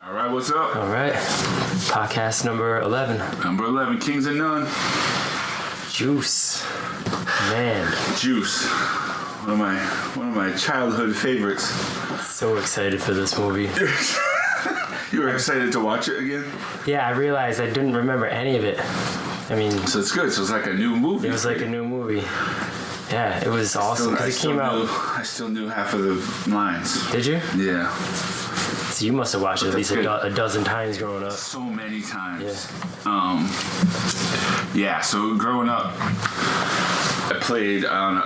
All right, what's up? All right. Podcast number 11. Number 11, Kings and None. Juice. Man. Juice. One of my childhood favorites. So excited for this movie. You were excited to watch it again? Yeah, I realized I didn't remember any of it. I mean, So it's good. So it's like a new movie. it was like a new movie. Yeah, it was awesome because it came out. I still knew half of the lines. Did you? Yeah. So you must have watched it at That's least good. a dozen times growing up. So many times. Yeah. So growing up, I played on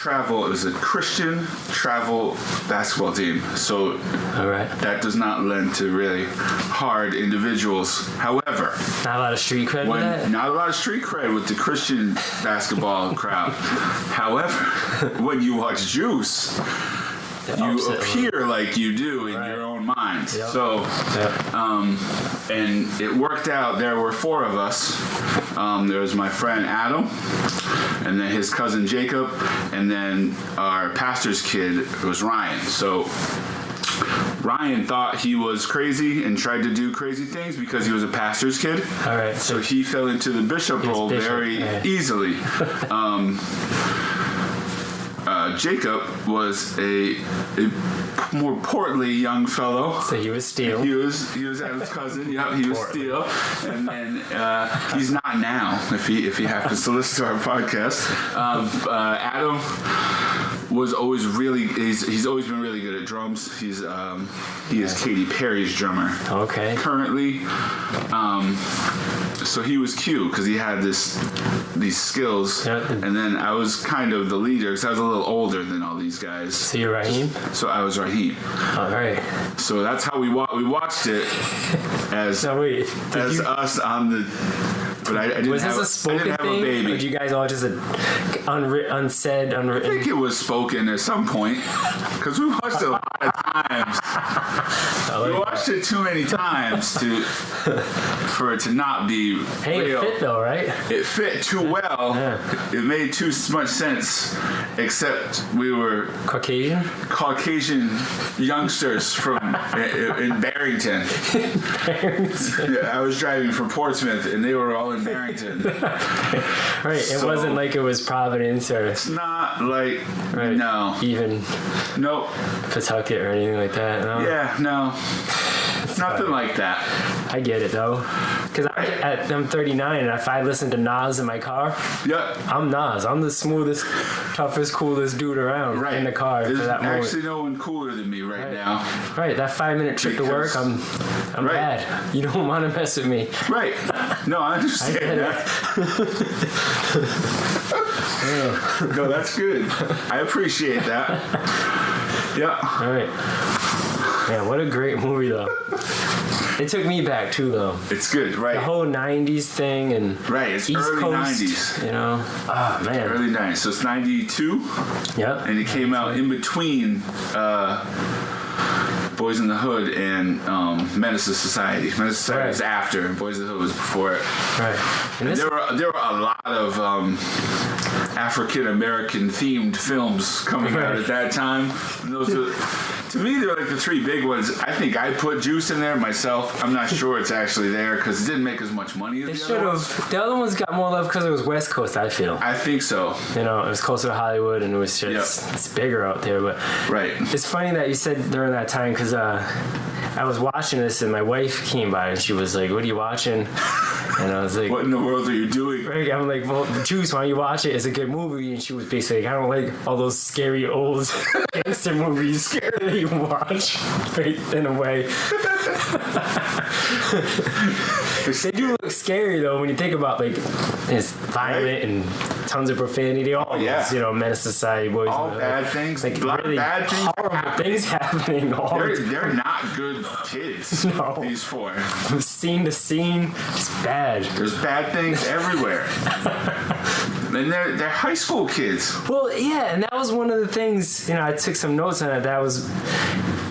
it was a Christian travel basketball team. So All right. that does not lend to really hard individuals. However, Not a lot of street cred with that? not a lot of street cred with the Christian basketball crowd. However, when you watch Juice, The you opposite. appear like you do in Right. your own mind. Yep. So, Yeah. and it worked out. There were four of us. There was my friend Adam, and then his cousin Jacob, and then our pastor's kid was Ryan. So Ryan thought he was crazy and tried to do crazy things because he was a pastor's kid. All right. So he fell into the bishop role bishop, very yeah. easily. Jacob was a more portly young fellow. So he was Steel. He was Adam's cousin. Yep, he was Steel, and then he's not now. If he happens to listen to our podcast, Adam was always he's always been really good at drums. He is Katy Perry's drummer Okay. currently. So he was cute because he had these skills, Yeah. and then I was kind of the leader because I was a little older than all these guys. So you're Raheem? So I was Raheem. All right. So that's how we watched it as So wait. Did you, us on the. But I didn't was have, this a spoken I didn't have thing? a baby. Or did you guys all just unsaid, I unwritten? think it was spoken at some point because we watched it a lot of times. We watched it too many times for it to not be Hey, real. it fit though, right? It fit too well. Yeah. It made too much sense. Except we were Caucasian? Caucasian youngsters from in Barrington. Yeah, I was driving from Portsmouth, and they were all in Barrington. Right. It So- wasn't like it was Providence or It's not like right. no, even nope. Pawtucket or anything like that. No? Yeah, no, nothing like that. I get it though, because I'm 39, and if I listen to Nas in my car, Yeah, I'm Nas. I'm the smoothest, toughest, coolest dude around right. in the car There's for that moment. actually no one cooler than me right now. Right, that 5-minute trip to work, I'm Right. bad. You don't want to mess with me. Right. No, I I understand get that. No, that's good. I appreciate that. Yeah. All right. Man, what a great movie though. It took me back too though. It's good, right? The whole 90s thing and Right, it's East early Coast, 90s. you know. Ah, man. Early 90s. So it's 92, Yep. and it came out in between Boys in the Hood and Menace to Society. Menace to Society was Right. after, and Boys in the Hood was before it. Right. And this, There were a lot of African American themed films coming out at that time. And those were, to me, they're like the three big ones. I think I put Juice in there myself. I'm not sure it's actually there because it didn't make as much money as they the should other ones. have. The other ones got more love because it was West Coast, I feel. I think so. You know, it was closer to Hollywood and it was just, Yep. it's bigger out there. But Right. it's funny that you said during that time because I was watching this and my wife came by and she was like, "What are you watching?" And I was like, What in the world are you doing? Right, I'm like, well, Juice, why don't you watch it? It's a good movie. And she was basically like, I don't like all those scary old gangster movies that you watch in a way. They do look scary, though, when you think about, like, it's violent and tons of profanity. All yeah. those, you know, Menace to Society, Boys. All and bad things. Like, A lot of really bad things horrible happen. things happening all the time. They're not good kids. No. These four. From scene to scene, it's bad. There's bad things everywhere. And they're high school kids. Well, yeah, and that was one of the things, you know, I took some notes on it. That was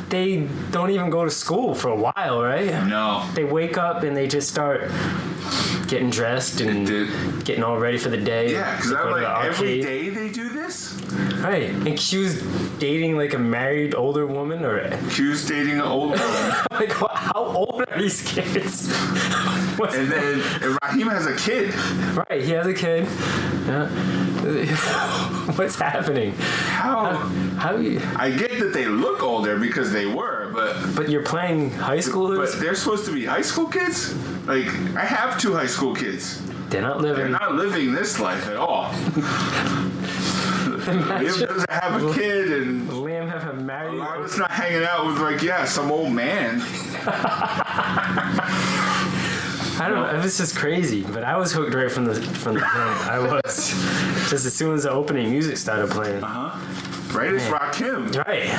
they don't even go to school for a while, right? No. They wake up and they just start getting dressed and getting all ready for the day. Yeah, because I'm like, every day they do this? Right. And Q's dating like a married older woman, or Q's dating an old woman. like how old are these kids? And then Raheem has a kid. Right, he has a kid. Yeah. What's happening? How you? I get that they look older because they were, But you're playing high schoolers. But they're supposed to be high school kids. Like, I have 2 high school kids. They're not living. They're not living this life at all. Liam doesn't have a kid, and Liam have a married. Alana's not hanging out with some old man. I don't know. It was just crazy, but I was hooked right from the film. I was just as soon as the opening music started playing. Right, it's Rakim. Right.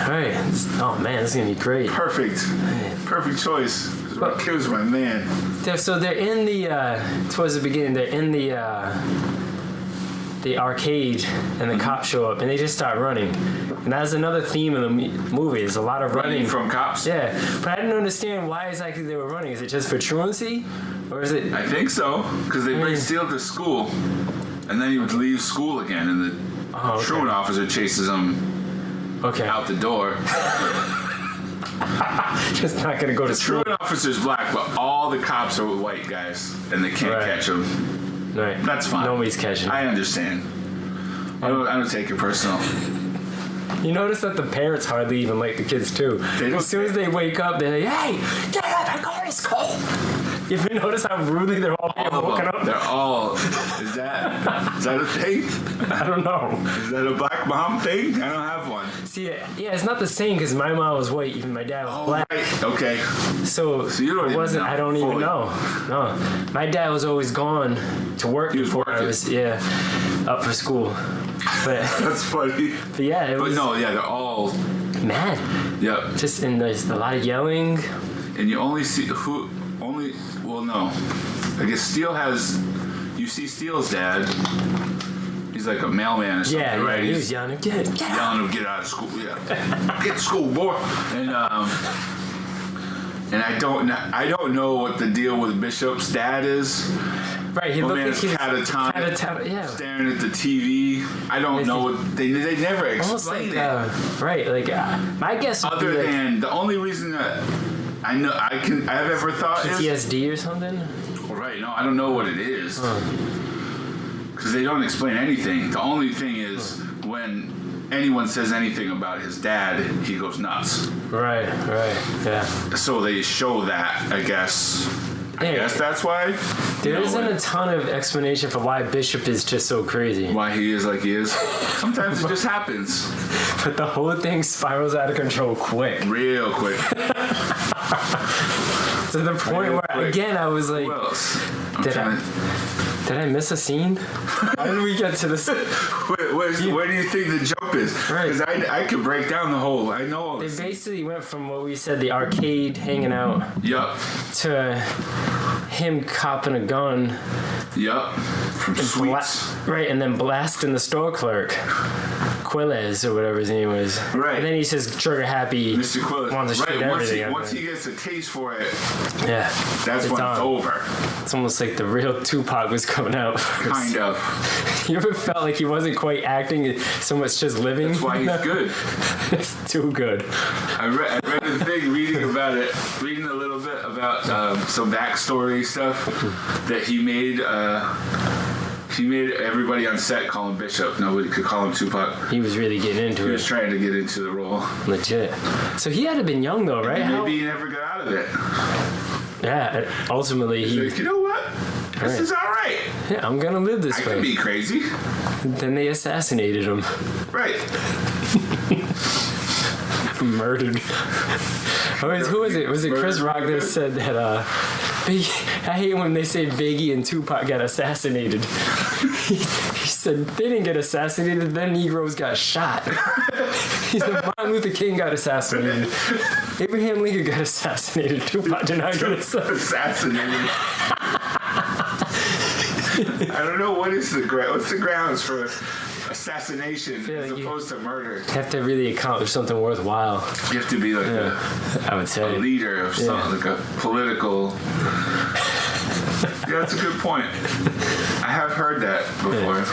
Oh man, this is gonna be great. Perfect choice. Rakim's my man. So they're in the towards the beginning. They're in the arcade, and the cops show up, and they just start running. And that's another theme of the movie. There's a lot of running from cops. Yeah, but I didn't understand why exactly they were running. Is it just for truancy, or is it? I think so, because they bring Steele to school, and then he would leave school again, and the truant officer chases him out the door. Just not gonna go to school. The truant officer's black, but all the cops are white guys, and they can't catch him. Right. That's fine. Nobody's catching. I understand. I don't take it personal. You notice that the parents hardly even like the kids too. As soon as they wake up, they're like, "Hey, get up and go to school." You ever notice how rudely they're all being woken up? They're all. Is that a thing? I don't know. Is that a black mom thing? I don't have one. See, yeah, it's not the same because my mom was white, even my dad was black. Right. Okay. So you don't it wasn't. even know I don't even fully. know. No, my dad was always gone to work before I was up for school. But that's funny. But yeah, it was. But no, yeah, they're all mad. Yep. Just and there's a lot of yelling. And you only see well, no. I guess Steele has. You see Steele's dad. He's like a mailman or something, right? He was yelling, get yelling him, get out of school. Yeah, get to school, boy. And I don't know what the deal with Bishop's dad is. Right, he looked like he was catatonic, staring at the TV. I don't know what they never explain it. Right, like my guess. Other than the only reason that I've ever thought PTSD or something. Right, no, I don't know what it is because they don't explain anything. The only thing is when anyone says anything about his dad, he goes nuts. Right, yeah. So they show that, I guess. I guess that's why. There isn't a ton of explanation for why Bishop is just so crazy. Why he is like he is. Sometimes it just happens. But the whole thing spirals out of control quick. Real quick. To the point where, again, I was like, did I miss a scene? How did we get to this? Where do you think the jump is? Because I could break down the whole. I know all this. They basically went from what we said, the arcade hanging out. Yup. To him copping a gun. Yup. From Sweets. Right, and then blasting the store clerk. Quiles or whatever his name was. Right. And then he says trigger happy. Mr. Quiles. Wants to shoot everything. Once he gets a taste for it. Yeah. That's when it's over. It's almost like the real Tupac was coming out. Kind of. You ever felt like he wasn't quite acting so much just living? That's why he's good. It's too good. I read a thing reading a little bit about some backstory stuff that he made. He made everybody on set call him Bishop. Nobody could call him Tupac. He was really getting into it. He was trying to get into the role. Legit. So he had to have been young though, right? Maybe he never got out of it. Yeah, ultimately he... Like, you know what? This is all right. Yeah, I'm going to live this way. I can be crazy. Then they assassinated him. Right. Murdered. Who was it? Was it Chris Rock that said that I hate when they say Biggie and Tupac got assassinated. He said they didn't get assassinated, then Negroes got shot. He said Martin Luther King got assassinated. Abraham Lincoln got assassinated. Tupac did not get assassinated. I don't know what's the grounds for assassination as opposed to murder. You have to really accomplish something worthwhile. You have to be like I would say a leader of something, like a political. Yeah, that's a good point. I have heard that before.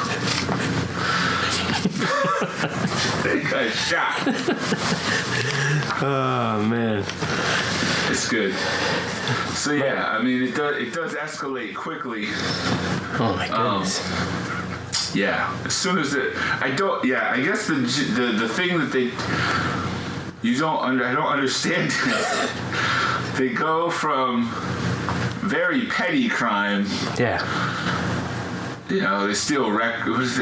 They got shot. Oh man, it's good. So yeah, I mean, it does escalate quickly. Oh my goodness. Yeah, as soon as I guess the thing that I don't understand. They go from very petty crime. Yeah. You know, they steal records.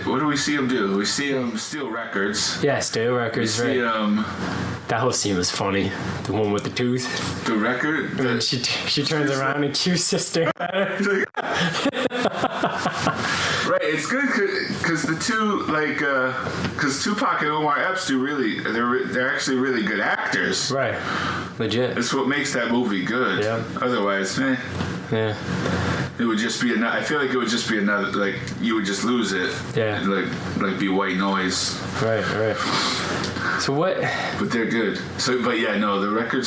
What do we see them do? We see them steal records. Yeah, steal records. We see them. That whole scene was funny. The one with the tooth. The record. And she turns around and Q's sister. Right, it's good because the two because Tupac and Omar Epps they're actually really good actors. Right, legit. That's what makes that movie good. Yeah. Otherwise, yeah. It would just be I feel like it would just be another, like, you would just lose it. Yeah. Like be white noise. Right. So what? But they're good. So, but yeah, no, the record,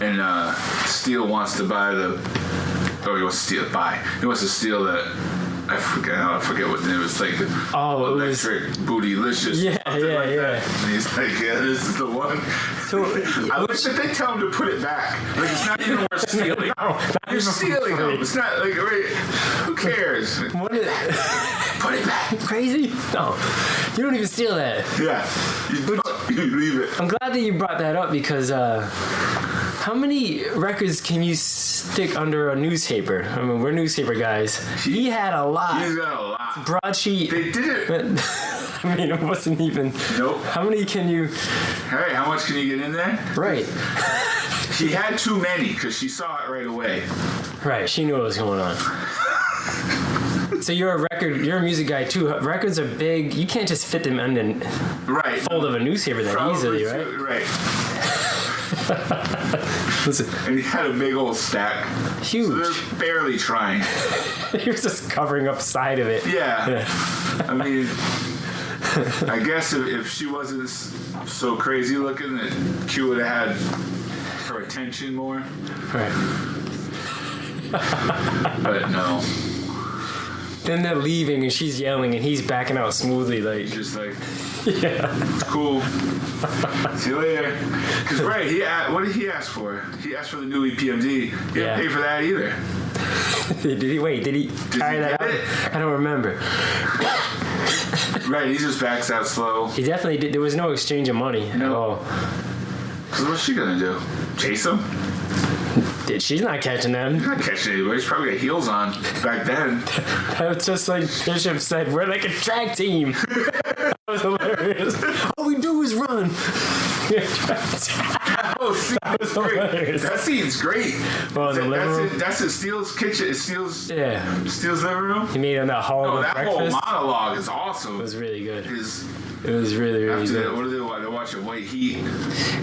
and Steele wants to buy he wants to steal that. I forget what name. It's like electric bootylicious. Yeah. And he's like, yeah, this is the one. So, I wish that they tell him to put it back. Like, it's not even worth stealing. You're stealing them. It's not like, who cares? What is Put it back. Crazy? No, you don't even steal that. Yeah, you leave it. I'm glad that you brought that up because how many records can you stick under a newspaper? I mean, we're newspaper guys. He had a lot. He's got a lot. Broadsheet. They did it. I mean, it wasn't even. Nope. How many can you? Hey, how much can you get in there? Right. She had too many because she saw it right away. Right. She knew what was going on. So you're a music guy too. Records are big. You can't just fit them in the fold of a newspaper that easily, right? Right. Listen. And he had a big old stack. Huge. So they're barely trying. He was just covering up side of it. Yeah. I mean, I guess if she wasn't so crazy looking, that Q would have had her attention more. Right. But no. Then they're leaving and she's yelling and he's backing out smoothly, like. Just like, yeah. It's cool. See you later. Because, right, what did he ask for? He asked for the new EPMD. He didn't pay for that either. Did he carry that out? I don't remember. Right, he just backs out slow. He definitely did. There was no exchange of money at all. Because what's she going to do? Chase him? She's not catching them. She's not catching anybody. She's probably got heels on back then. That was just like Bishop said, we're like a track team. That was hilarious. All we do is run. That was hilarious. That scene's great. Well, that's in Steele's kitchen. Steele's living room. He made on that hall with breakfast. Whole monologue is awesome. It was really good. It was really good. What do they watch? They watch White Heat.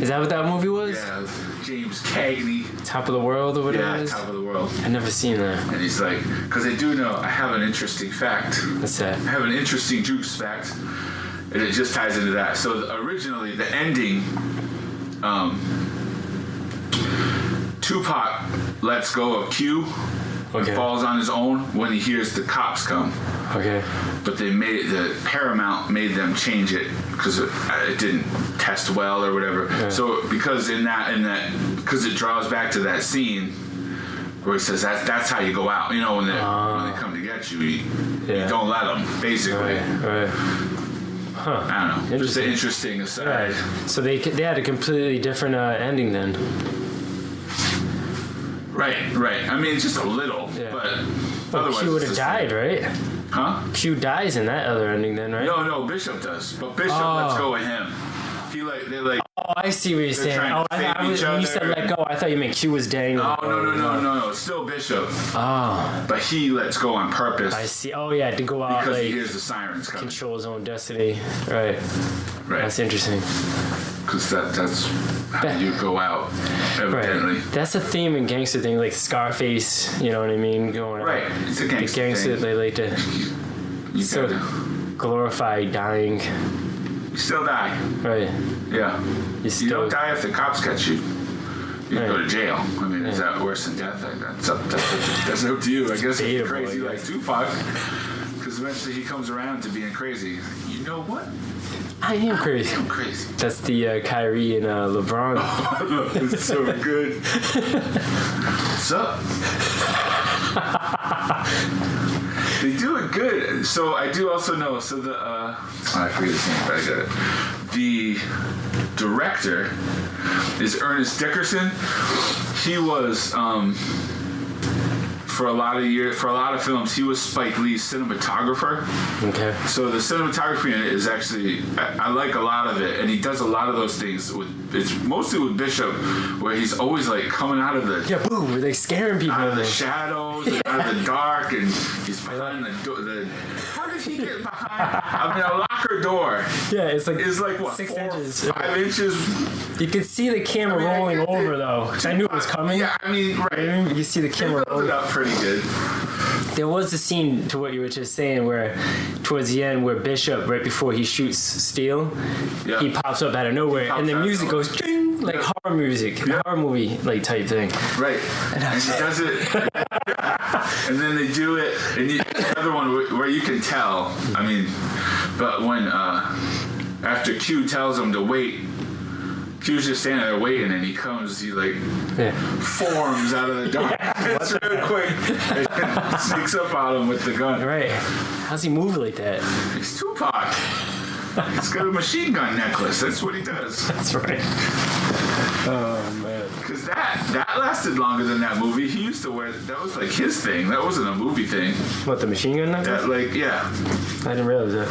Is that what that movie was? Yeah, James Cagney. Top of the World or whatever it is? Yeah, Top of the World. I've never seen that. And he's like, because I do know, I have an interesting fact. What's that? I have an interesting juice fact. And it just ties into that. So originally, the ending, Tupac lets go of Q and falls on his own when he hears the cops come. Okay. But the Paramount made them change it because it didn't test well or whatever. Yeah. So because because it draws back to that scene where he says that's how you go out. You know, when they come to get you, you don't let them, basically. Right. Huh. I don't know. Just an interesting aside. Right. So they had a completely different ending then. Right. I mean, just a little, but otherwise Q would have died, right? Huh? Q dies in that other ending then, right? No, Bishop does. But Bishop lets go of him. Oh, I see what you're saying. When you said let go, I thought you meant Q was dangling. No. It's still Bishop. Oh. But he lets go on purpose. I see. Oh, yeah, to go out. Because he hears the sirens coming. Control his own destiny. Right. That's interesting. Because that's how you go out, evidently. Right. That's a theme in gangster thing, like Scarface, you know what I mean? Going right. out. It's a gangster thing. They like to... You gotta... glorify dying. You still die. Right. Yeah. You You still. don't die if the cops catch you. You Right. go to jail. I mean, is that worse than death? That's up to you. I guess if you're debatable, crazy I like guess. Tupac, because eventually he comes around to being crazy. You know what? I am crazy. I'm crazy. That's the Kyrie and LeBron. It's so good. What's up? They do it good. So I do also know. So the I forget his name, but I got it. The director is Ernest Dickerson. He was for a lot of films. He was Spike Lee's cinematographer. Okay. So the cinematography in it is actually, I like a lot of it, and he does a lot of those things. It's mostly with Bishop, where he's always like coming out of the Yeah, boom. We're like scaring people. out of the shadows, and out of the dark, and he's behind the door. How did he get behind? I mean, a locker door Yeah, it's like is like what 6 4, inches. 5 inches. You could see the camera I mean, rolling over though. 'Cause I knew it was coming. Yeah, I mean, right. You see the They camera built it rolling. up pretty good. There was a scene to what you were just saying where towards the end where Bishop, right before he shoots Steel, Yeah. he pops up out of nowhere Pops and the out of music nowhere. goes ding, like Yeah. horror music, Yeah. horror movie like type thing. Right. And he does it. And then they do it. And another one where you can tell. I mean, but when, after Q tells him to wait, Q's just standing there waiting, and he comes, he like Yeah. forms out of the dark. It's real quick. And sneaks up on him with the gun. Right. How's he move like that? He's Tupac. He's got a machine gun necklace. That's what he does. That's right. Oh man. Because that lasted longer than that movie. He used to wear, that was like his thing. That wasn't a movie thing. What, the machine gun necklace? That like, yeah. I didn't realize that.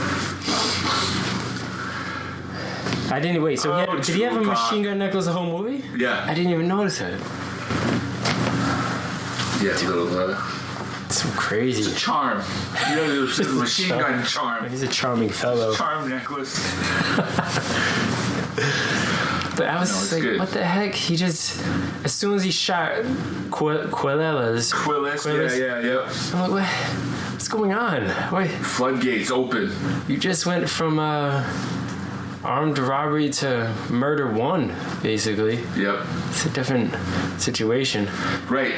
I didn't wait. So Oh, did he have a Tupac. machine gun necklace the whole movie? I Yeah. didn't even notice that. Yeah, little, It's so crazy. charm. You know, it was a machine charm. gun charm. He's a charming fellow. Charm necklace. But I was No, just it's like, good. what the heck? He just, as soon as he shot Quillelas, Quillis, yeah. I'm like, what? What's going on? Wait, Floodgates open. you just went from armed robbery to murder 1, basically. Yep. It's a different situation. Right.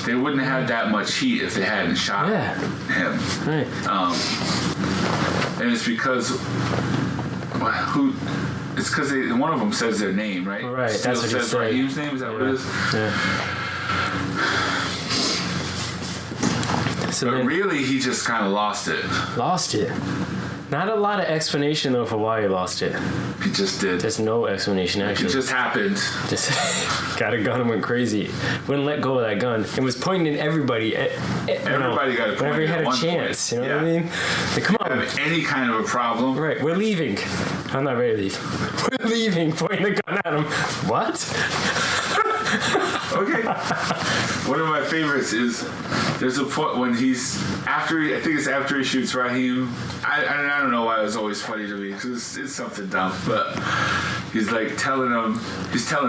They wouldn't have had that much heat if they hadn't shot Yeah. him. Right. And it's because who? It's because one of them says their name, right? Right, Steele that's what he says said. Raheem's name. Is that what it is? Yeah. So But then really, he just kind of lost it. lost it. Not a lot of explanation though for why he lost it. He just did. There's no explanation It actually. just happened. Just got a gun and went crazy. Wouldn't let go of that gun. It was pointing at everybody. Everybody got a point whenever he had at a one chance. point. You know what I Yeah. mean? Like, come on. Have any kind of a problem. Right, we're leaving. I'm not ready to leave. We're leaving. Pointing the gun at him. What? Okay. One of my favorites is there's a point when he's after I think it's after he shoots Raheem. I don't know why it was always funny to me because it's something dumb, but he's like telling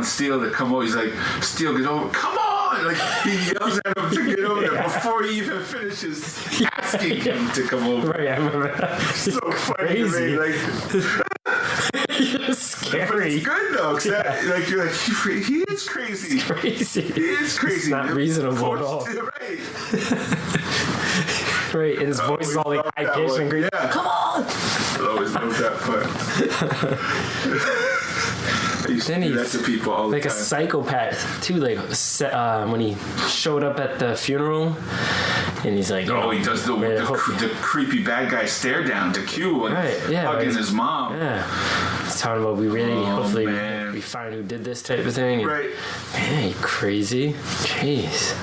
Steele to come over. He's like, Steele, get over, come on! Like he yells at him to get over there before he even finishes asking him to come over. Right, I remember that. So funny to Crazy. me, like. It's But scary. it's good though, 'cause that, like you're like he is crazy. Crazy. He is crazy. It's not reasonable at all. Right. Right, and his voice is all like high pitched and great. Yeah. Come on! I always loved that part. I used Then to do that he's to people all the Like a time. psychopath too. Like when he showed up at the funeral, and he's like, Oh, he does the creepy bad guy stare down to Q and Right, yeah, hugging like- his mom. yeah. He's talking about we really hopefully man. we find who did this type of thing. And, Right. Man, you crazy. Jeez.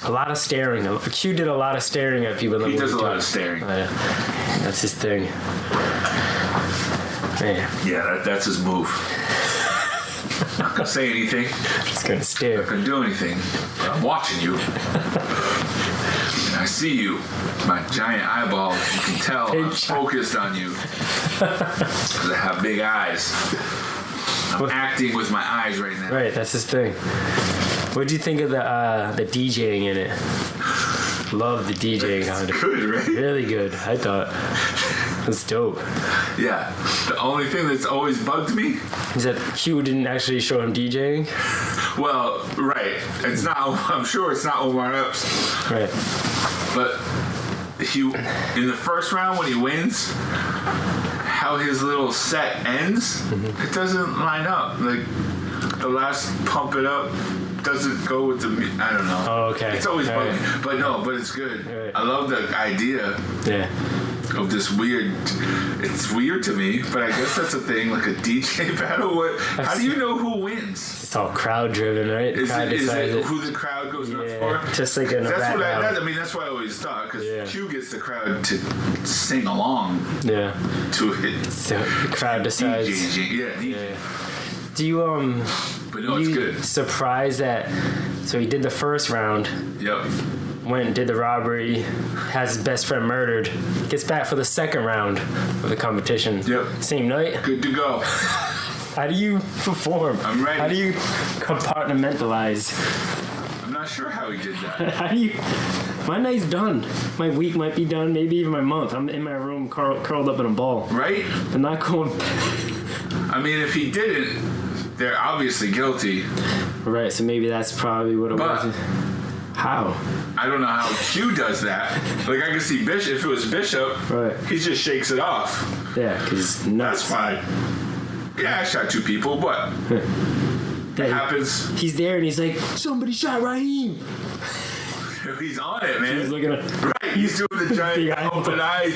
A lot of staring. Q did a lot of staring at people. in the He does a movie, lot too. of staring. That's his thing. Man, Yeah, that's his move. Not gonna say anything. just gonna stare. Not gonna do anything. But I'm watching you. And I see you. My giant eyeballs. You can tell Big I'm gi- focused on you. Because I have big eyes. I'm acting with my eyes right now. Right, that's his thing. What do you think of the DJing in it? Love the DJing on it. Good, right? Really good, I thought. That's dope. Yeah. The only thing that's always bugged me. Is that Q didn't actually show him DJing? Well, right. It's not. I'm sure it's not Omar Epps. Right. But he, in the first round when he wins, how his little set ends, it doesn't line up. Like the last pump it up doesn't go with the. I don't know. Oh, okay. It's always bugging, Right. but it's good. Right. I love the idea Yeah. of this weird. It's weird to me, but I guess that's a thing, like a DJ battle. How do you know who wins? It's all crowd driven, right? Is Crowd it decides who the crowd goes nuts Yeah. for? Just like in a That's rap what battle. I mean. That's what I always thought, because Yeah. Q gets the crowd to sing along Yeah. to it. So the crowd decides. Yeah, DJ. Yeah. Do you But no, it's you good. surprised that? So he did the first round, Yep. went and did the robbery, has his best friend murdered, gets back for the second round of the competition. Yep. Same night. Good to go. How do you perform? I'm ready. How do you compartmentalize? I'm not sure how he did that. How do you? My night's done. My week might be done. Maybe even my month. I'm in my room, curled up in a ball. Right? I'm not going. I mean, if he didn't, they're obviously guilty. Right. So maybe that's probably what it But- was. How? I don't know how Q does that. Like, I can see Bishop. If it was Bishop, Right. he just shakes it off. Yeah, because That's nuts. fine. Yeah, I shot 2 people, but it Yeah, happens. he's there and he's like, somebody shot Raheem. He's on it, man. He's looking at. Right, he's doing the Big giant eye. open eyes.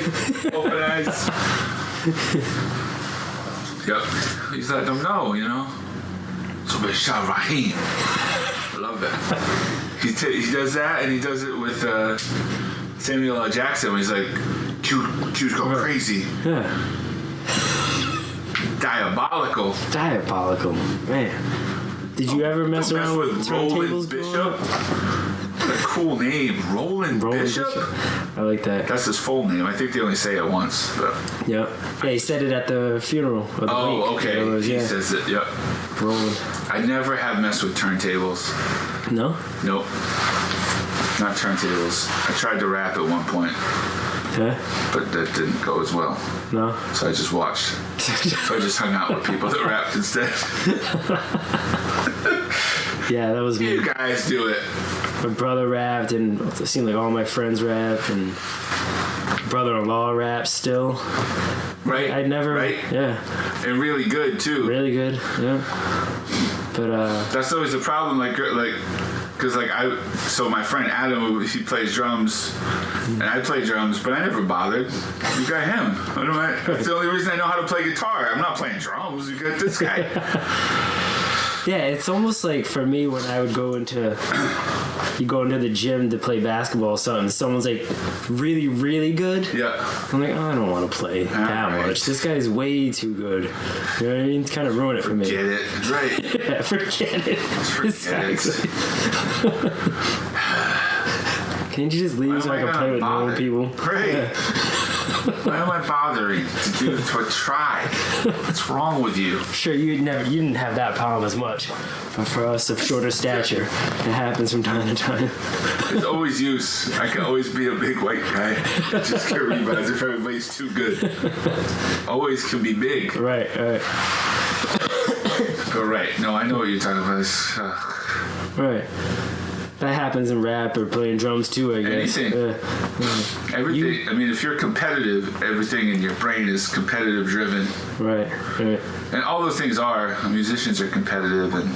Open eyes. Yep. He's letting them know, you know. Somebody shot Raheem. I love that. He does that, and he does it with Samuel L. Jackson when he's like, Q's going crazy. Yeah. Diabolical. Diabolical. Man. Did you ever mess Don't around with Roland turntables? Bishop. What a cool name. Roland Bishop? I like that. That's his full name. I think they only say it once. But. Yeah. Yeah, he said it at the funeral of the Oh, week. okay. It was, He yeah. says it. Yep. Roland. I never have messed with turntables. No? Nope. Not turntables. I tried to rap at one point, Yeah? but that didn't go as well. No? So I just watched. So I just hung out with people that rapped instead. Yeah, that was me. You guys do it. My brother rapped, and it seemed like all my friends rapped, and brother-in-law raps still. Right? I'd never. Right? Yeah. And really good, too. Really good. Yeah. But That's always the problem, because so my friend Adam, he plays drums, and I play drums, but I never bothered. You got him. That's the only reason I know how to play guitar. I'm not playing drums. You got this guy. yeah, it's almost like for me when I would go into the gym to play basketball or something. Someone's like really, really good. Yeah. I'm like, oh, I don't want to play that right. much. This guy's way too good. You know what I mean? It's kind of ruin it for me. Get it. Right. Yeah, forget it. Forget it. Can't you just leave so I can play with normal people? Great. Why am I bothering to try? What's wrong with you? Sure, you didn't have that problem as much. But for us of shorter stature, it happens from time to time. There's always use. I can always be a big white guy. Just get rebounds if everybody's too good. Always can be big. Right. But right. No, I know what you're talking about. Right. That happens in rap or playing drums too, I guess. Anything. Everything. I mean, if you're competitive, everything in your brain is competitive driven. Right. And all those things are. Musicians are competitive, and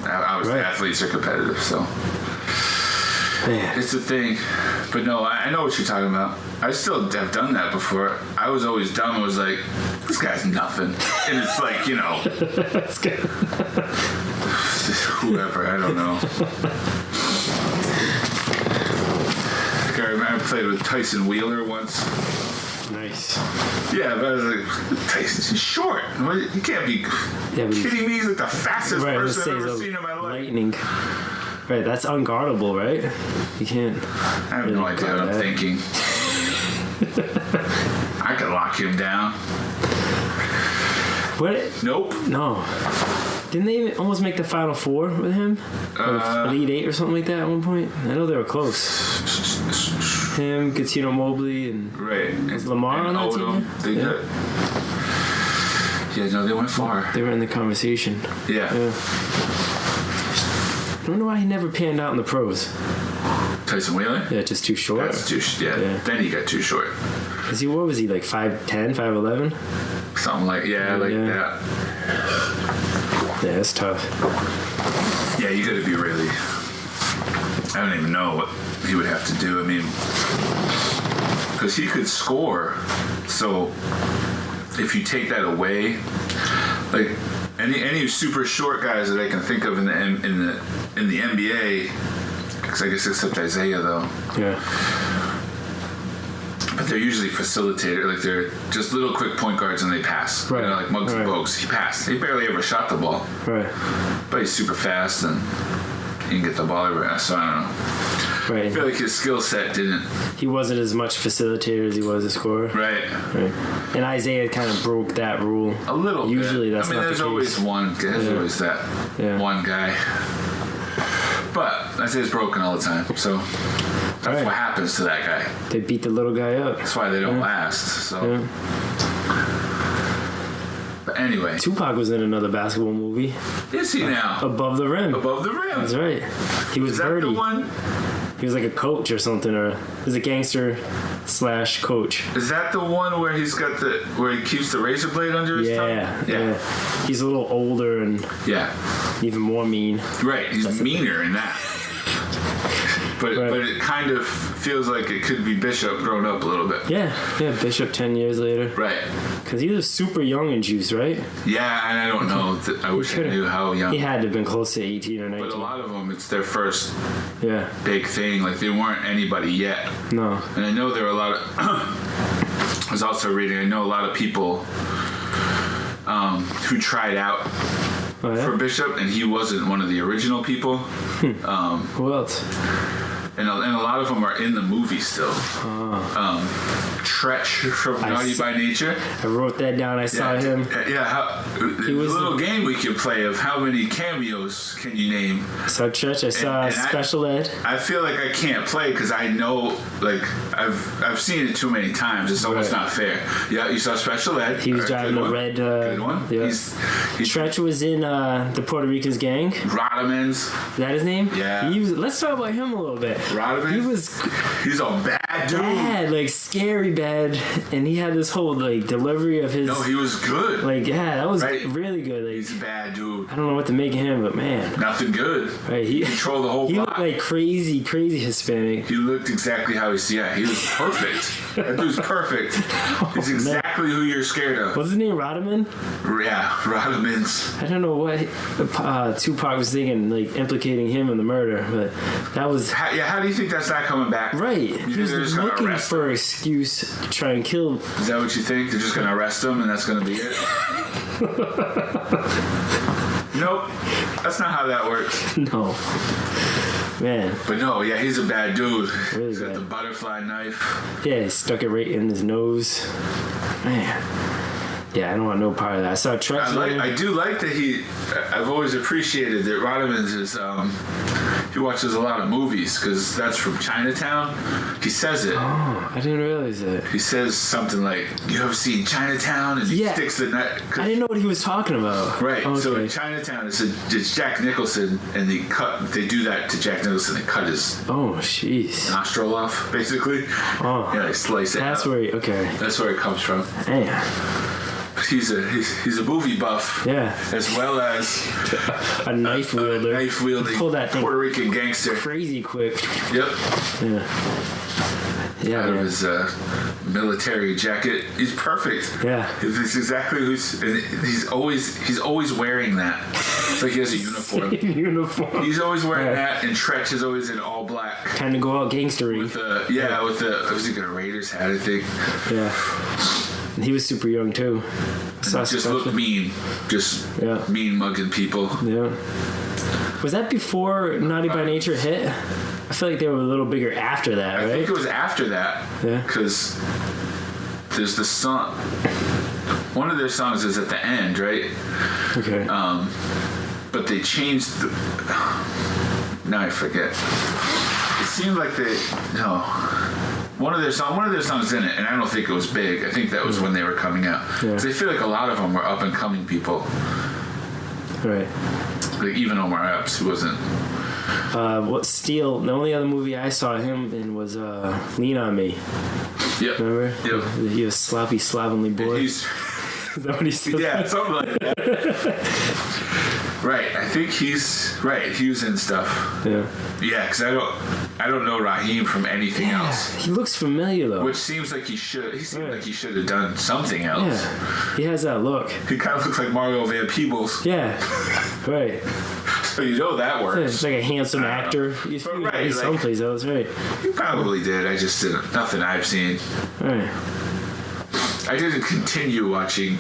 Right. athletes are competitive. So Man. it's a thing. But no, I know what you're talking about. I still have done that before. I was always dumb. I was like, this guy's nothing. And it's like, you know, That's good. whoever, I don't know. I remember I played with Tyson Wheeler once. Nice. Yeah, but I was like, Tyson's short. You can't be but kidding me. He's like the fastest Right, let's person say I've ever the seen in my life. lightning. Right, that's unguardable, right? You can't. I have no idea what I'm that. thinking. I could lock him down. What? Nope. No. Didn't they almost make the Final Four with him? Or Elite Eight or something like that at one point? I know they were close. Him, Cuttino Mobley, and right. Was Lamar and on that Odom, team? They did. Yeah, no, they went far. They were in the conversation. Yeah. I wonder why he never panned out in the pros. Tyson Wheeler? Yeah, just too short. That's too yeah. Then he got too short. Is he, what was he, like 5'10", 5'11"? Something like that. Yeah, that's tough. Yeah, you gotta be really... I don't even know what he would have to do. I mean, because he could score. So if you take that away, like any super short guys that I can think of in the NBA, because I guess except Isaiah though. Yeah. But they're usually facilitated, like they're just little quick point guards and they pass. Right. You know, like Muggsy Bogues. He passed. He barely ever shot the ball. Right. But he's super fast and he can get the ball everywhere. So I don't know. Right. I feel like his skill set didn't. He wasn't as much facilitator as he was a scorer. Right. And Isaiah kind of broke that rule. A little Usually bit. that's not the case. There's always one. There's always that one guy. But Isaiah's broken all the time. So that's what happens to that guy. They beat the little guy up. That's why they don't last. So. But anyway. Tupac was in another basketball movie. Is he now? Above the Rim. Above the Rim. That's right. He was Is that Birdie. the one? He was like a coach or something, or he was a gangster / coach. Is that the one where he keeps the razor blade under his tongue? Yeah. He's a little older and even more mean. Right. He's meaner in that. But it kind of feels like it could be Bishop grown up a little bit. Yeah, Bishop 10 years later. Right. Because he was super young in Juice, right? Yeah, and I don't know. I wish I knew how young. He had to have been close to 18 or 19. But a lot of them, it's their first big thing. Like, they weren't anybody yet. No. And I know there were a lot of... I was also reading, I know a lot of people who tried out for Bishop, and he wasn't one of the original people. Who else? And a lot of them are in the movie still. Tretch from Naughty by Nature. I wrote that down. I saw him. Yeah, he was a little game we can play of how many cameos can you name. I saw Tretch. I saw Special Ed. I feel like I can't play because I know, like, I've seen it too many times. It's almost not fair. Yeah, you saw Special Ed. He was driving the red. Good one. Yeah. Tretch was in the Puerto Rican's gang. Rodamans. Is that his name? Yeah. Let's talk about him a little bit. Rodman? He's a bad dude. Bad, like scary bad. And he had this whole like delivery of his. No, he was good. Like, that was really good. Like, he's a bad dude. I don't know what to make of him, but man. Nothing good. Right, he controlled the whole block. He looked like crazy Hispanic. He looked exactly how he was perfect. That dude's perfect. He's exactly who you're scared of. What's his name, Rodman? Yeah, Rodamans. I don't know what Tupac was thinking, like implicating him in the murder, but that was... How do you think that's not coming back? Right. He was looking for an excuse to try and kill... Is that what you think? They're just going to arrest him and that's going to be it? Nope. That's not how that works. No. Man. But no, he's a bad dude. Really He's got bad. the butterfly knife. Yeah, he stuck it right in his nose. Man. Yeah, I don't want no part of that. I saw Tretch. I do like that I've always appreciated that Rodamans is, he watches a lot of movies because that's from Chinatown. He says it. Oh, I didn't realize that. He says something like, "You ever seen Chinatown?" And he sticks the knife. I didn't know what he was talking about. Right. Okay. So in Chinatown, it's Jack Nicholson, and they do that to Jack Nicholson. They cut his jeez. nostril off, basically. Oh. Yeah, they slice it. That's out. where That's where it comes from. Damn. He's a movie buff. Yeah. As well as a knife wielder. Knife wielding Pull that thing Puerto Rican gangster. Crazy quick. Yep. Yeah. Out of his military jacket. He's perfect. Yeah. He's exactly he's always wearing that. It's like he has a uniform. Same uniform. He's always wearing that, and Tretch is always in all black. Kind of go out gangstery. With the was he got a Raiders hat, I think. Yeah. And he was super young too. Just looked mean. Just mean mugging people. Yeah. Was that before Naughty by Nature hit? I feel like they were a little bigger after that, right? I think it was after that. Yeah. Because there's the song. One of their songs is at the end, right? Okay. but they changed the. Now I forget. It seemed like one of their songs in it, and I don't think it was big. I think that was when they were coming out. Because I feel like a lot of them were up and coming people. Right. Like even Omar Epps, who wasn't. Steel? The only other movie I saw him in was Lean on Me. Yep. Remember? Yep. He was sloppy, slovenly boy. He's. Is that what he said? Yeah, something like that. Right, I think he's right. He was in stuff. Yeah. Yeah, because I don't know Raheem from anything else. He looks familiar though. Which seems like he should. He seemed like he should have done something else. Yeah. He has that look. He kind of looks like Mario Van Peebles. Yeah. Right. So you know that works. He's like a handsome actor. He's right, someplace else, right? He probably did. I just didn't. Nothing I've seen. Right. I didn't continue watching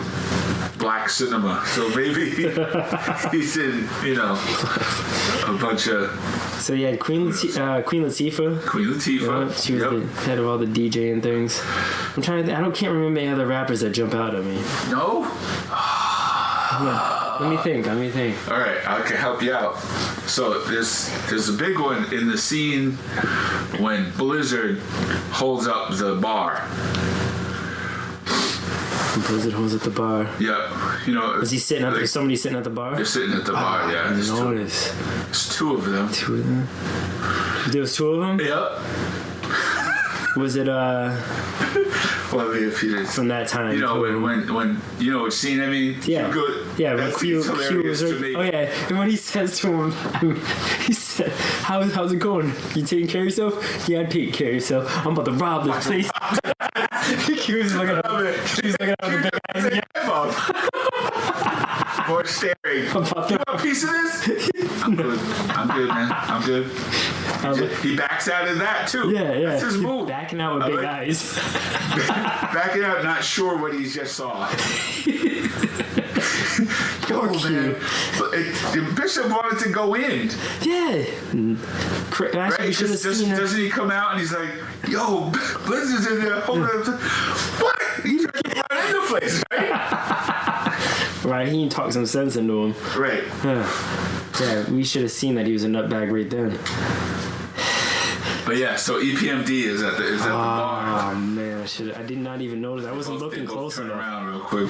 black cinema, so maybe he's in, a bunch of. So you had Queen Latifah. Queen Latifah. She was the head of all the DJing things. I'm trying to. Can't remember any other rappers that jump out at me. No. Yeah. Let me think. All right, I can help you out. So there's a big one in the scene when Blizzard holds up the bar. Blizzard holds at the bar. Yeah, Was he sitting up? Was somebody sitting at the bar? They're sitting at the bar. Yeah, there's two of them. Two of them. There was two of them. Yep. Was it Well, I mean, if you did, from that time? when which scene? I mean, yeah, that Q hilarious was to me. oh yeah, and when he says to him, he said, "How's it going? You taking care of yourself? Yeah, I'm taking care of yourself. I'm about to rob this place." Q was looking up. She was looking up with the big eyes. More staring. You want a piece of this? I'm good, man. I'm good. He backs out of that too. Yeah. That's his move. Backing out with big eyes. Backing out, not sure what he just saw. Man. The Bishop wanted to go in. Yeah. Right? Doesn't he come out and he's like, "Yo, Blizzard's in there holding up." What? He tried to run in the place, right? Right, he talked some sense into him. Right. Yeah, we should have seen that he was a nutbag right then. But yeah, so EPMD is at the bar. Oh man, I did not even notice. I wasn't looking close turn enough. around real quick.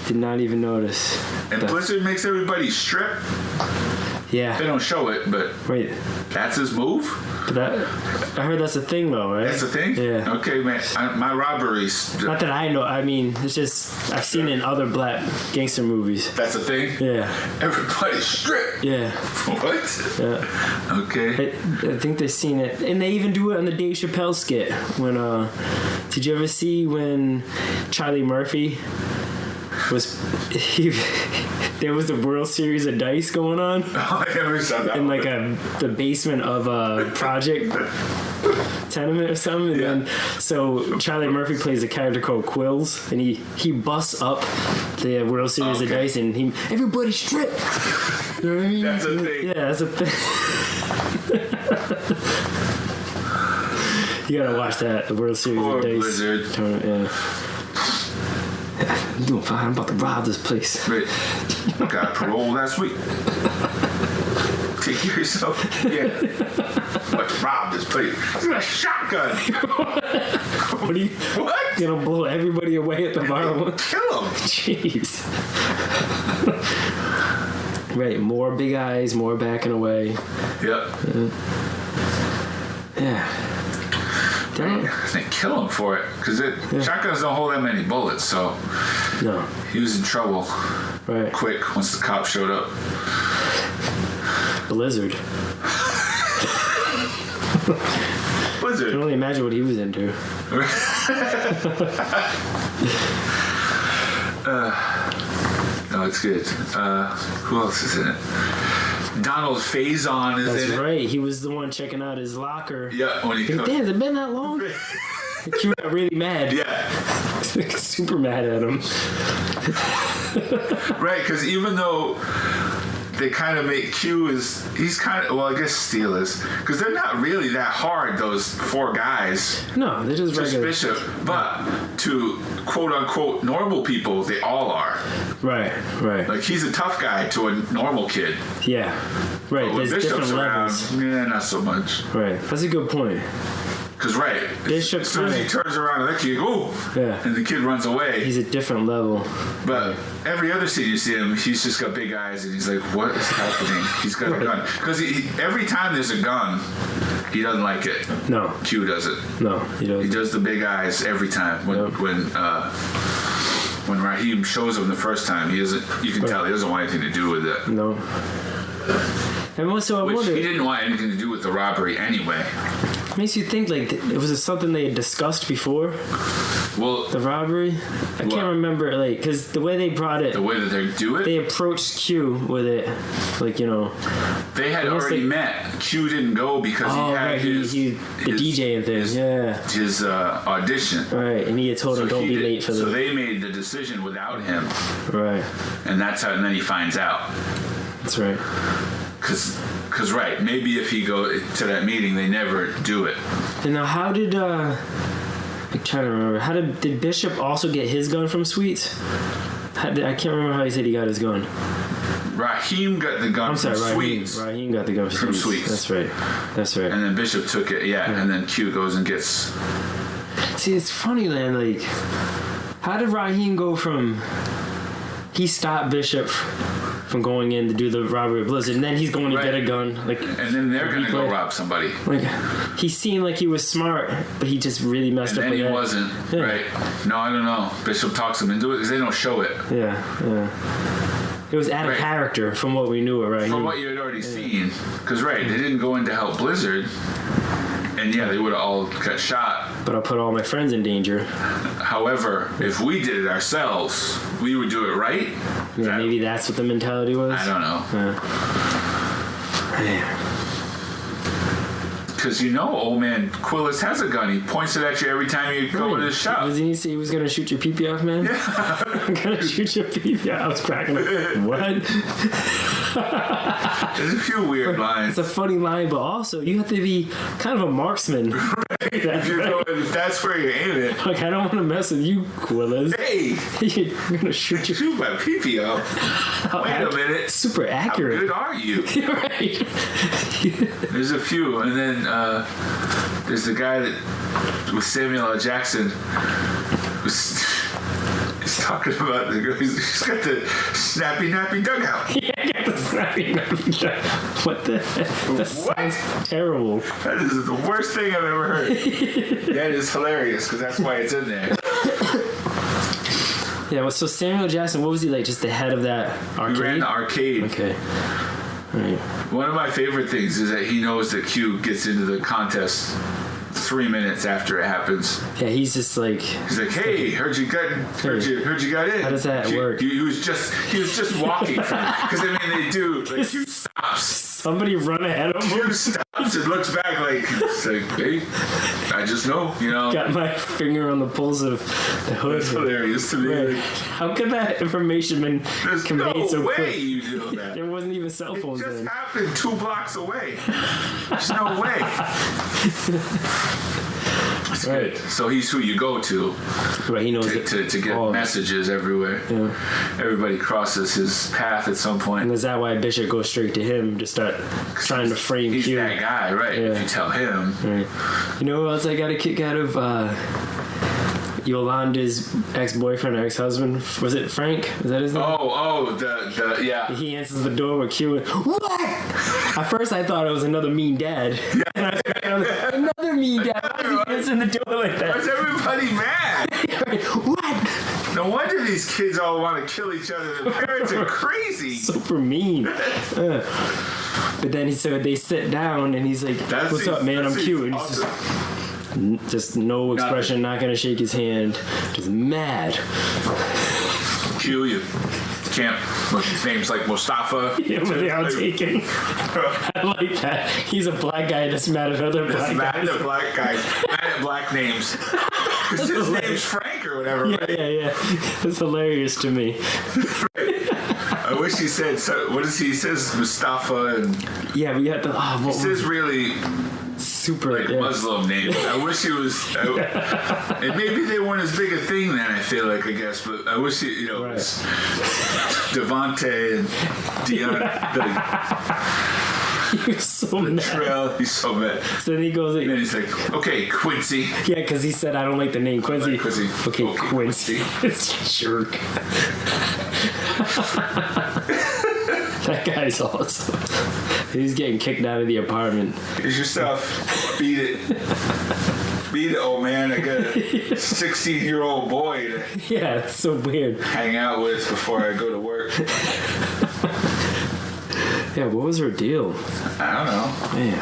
Did not even notice. And Blizzard makes everybody strip. Yeah. They don't show it, but wait, that's his move. But I heard that's a thing though, right? That's a thing? Yeah. Okay, man. My robberies. Not that I know. I mean, it's just I've seen it in other black gangster movies. That's a thing? Yeah. Everybody strip. Yeah. What? Yeah. Okay. I think they've seen it. And they even do it on the Dave Chappelle skit. When did you ever see when Charlie Murphy there was a World Series of Dice going on? Oh, I never saw that. In like the basement of a project tenement or something. And then so Charlie Murphy plays a character called Quills, and he busts up the World Series of Dice, and everybody strip. You know what I mean? That's a thing. Yeah, that's a thing. You gotta watch that, the World Series of Dice. Blizzard. Tournament, I'm doing fine. I'm about to rob this place. Right. Got parole last week. Take care of yourself. Yeah. About to rob this place. He's got a shotgun. What are you? What? You gonna blow everybody away at the bar? Kill him. Jeez. Right. More big eyes. More backing away. Yep. Yeah. They kill him for it because shotguns don't hold that many bullets, so no, he was in trouble. Right. Quick once the cops showed up. Blizzard. I can only imagine what he was into. No, it's good. Who else is in it? Donald Faison is in it. That's right. He was the one checking out his locker. Yeah, when he comes. Damn, has it been that long? Q got really mad. Yeah. Super mad at him. Right, because even though they kind of make Q he's kind of, well, I guess Steel is, because they're not really that hard, those 4 guys. No, they're just regular. Bishop, but to quote unquote normal people, they all are. Right. Like, he's a tough guy to a normal kid. Yeah. Right. But when There's Bishop's different around, levels. yeah, not so much. Right. That's a good point. Because, Bishop as soon as he turns around and that kid, and the kid runs away. He's a different level. But every other scene you see him, he's just got big eyes, and he's like, what is happening? He's got a gun. Because every time there's a gun, he doesn't like it. No. Q does it. No, he doesn't. He does the big eyes every time. When Raheem shows him the first time, he doesn't. You can tell he doesn't want anything to do with it. No. And also, I wonder. He didn't want anything to do with the robbery anyway. Makes you think, like, was it something they had discussed before? Well, the robbery? I can't remember, like, because the way they brought it, the way that they do it, they approached Q with it, like, you know. They had already met. Q didn't go because he had the DJ and things. His audition. Right, and he had told him don't be late for the. So they made the decision without him. Right. And that's how. And then he finds out. That's right. Because maybe if he go to that meeting, they never do it. And now, how did I'm trying to remember. Did Bishop also get his gun from Sweets? I can't remember how he said he got his gun. Raheem got the gun from Sweets. Raheem got the gun from Sweets. That's right. And then Bishop took it, and then Q goes and gets... See, it's funny, man, like, how did Raheem go from... He stopped Bishop from going in to do the robbery of Blizzard, and then he's going to get a gun. Like, and then they're going to go rob somebody. Like, he seemed like he was smart, but he just really messed up with that. And then he wasn't, right? No, I don't know. Bishop talks him into it because they don't show it. Yeah. It was out of character from what we knew, right? From what you had already seen. Because, they didn't go in to help Blizzard. And they would have all got shot. But I'll put all my friends in danger. However, if we did it ourselves, we would do it right. Yeah, maybe that's what the mentality was. I don't know. Because old man Quillis has a gun. He points it at you every time you go in his shop. Doesn't he say he was going to shoot your pee-pee off, man? Yeah. I'm going to shoot your pee-pee off. I was cracking up. What? There's a few weird lines. It's a funny line, but also you have to be kind of a marksman. If that's where you aim it. Like, I don't want to mess with you, Quillis. Hey! I'm going to shoot you. Shoot my pee-pee off. Wait a minute. Super accurate. How good are you? Right. There's a few. And then there's the guy that with Samuel L. Jackson who's talking about he's got the snappy nappy dugout. Yeah, got the snappy nappy dugout. What the heck? That sounds terrible. That is the worst thing I've ever heard. That is hilarious because that's why it's in there. Yeah, well, so Samuel Jackson, what was he like? Just the head of that arcade? He ran the arcade. Okay. Right. One of my favorite things is that he knows that Q gets into the contest 3 minutes after it happens. Yeah, he's just like... He's like, hey, heard you got in. How does that work? He was just walking. Because, they do. Like, Q stops. Somebody run ahead of him. Q stops and looks back like, hey, I just know, Got my finger on the pulse of the hood. That's hilarious to me. Right. How could that information been conveyed so quick? There's no way you do that. There wasn't even cell phones then. It just then. happened 2 blocks away. There's no way. That's right. Good. So he's who you go to. Right, he knows to get messages everywhere. Yeah. Everybody crosses his path at some point. And is that why Bishop goes straight to him to start trying to frame Q? He's Q? that guy, right? Yeah. If you tell him. Right. You know what else I got a kick out of? Yolanda's ex-boyfriend or ex-husband. Was it Frank? Is that his name? Yeah. He answers the door with Q. What? At first I thought it was another mean dad. Yeah. And I was like, another mean dad. Why is he answering the door like that? Why's everybody mad? What? No wonder these kids all want to kill each other. The parents are crazy. Super mean. But then they sit down and he's like, what's up, man? I'm Q. And he's just no expression, not gonna shake his hand, just mad. Q, you can't. His name's like Mustafa. Yeah, but they are taken. I like that. He's a black guy that's mad at other black guys. Mad at black guys. Mad at black names. Because his name's Frank or whatever, right? Yeah. It's hilarious to me. Right. I wish he said. So, what is he? He says Mustafa, and Yeah, we had the he says really super like Muslim names. I wish he was. And maybe they weren't as big a thing then. I feel like, I guess, but I wish he, it was Devontae and Dion. He was so mad. Trail, he's so mad. So then he goes, And then he's like, "Okay, Quincy." yeah, because he said, I don't like the name Quincy. Like Quincy. Okay, Quincy. It's a jerk. That guy's awesome. He's getting kicked out of the apartment. Here's your stuff. Beat it. Beat it, old man. I got a 16-year-old boy to Yeah, it's so weird. hang out with before I go to work. Yeah, what was her deal? I don't know. Man.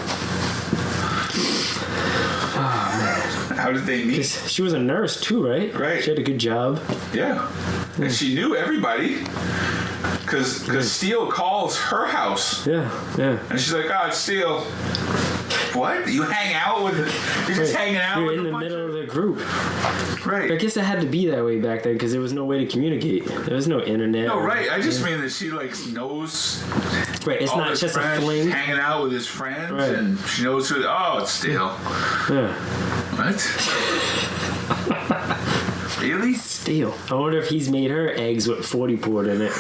How did they meet? She was a nurse too, right? Right. She had a good job. Yeah. And she knew everybody. Because Steele calls her house. Yeah, yeah. And she's like, "Oh, it's Steele." What? You hang out with You're just hanging out You're with in a the bunch middle of... of the group. Right. I guess it had to be that way back then because there was no way to communicate. There was no internet. No, right. I just mean that she like knows Right, it's all not his just friends, a fling. hanging out with his friends, Right. and she knows who. Oh, it's Steele. Yeah. What? Really? Steal. I wonder if he's made her eggs with 40 poured in it.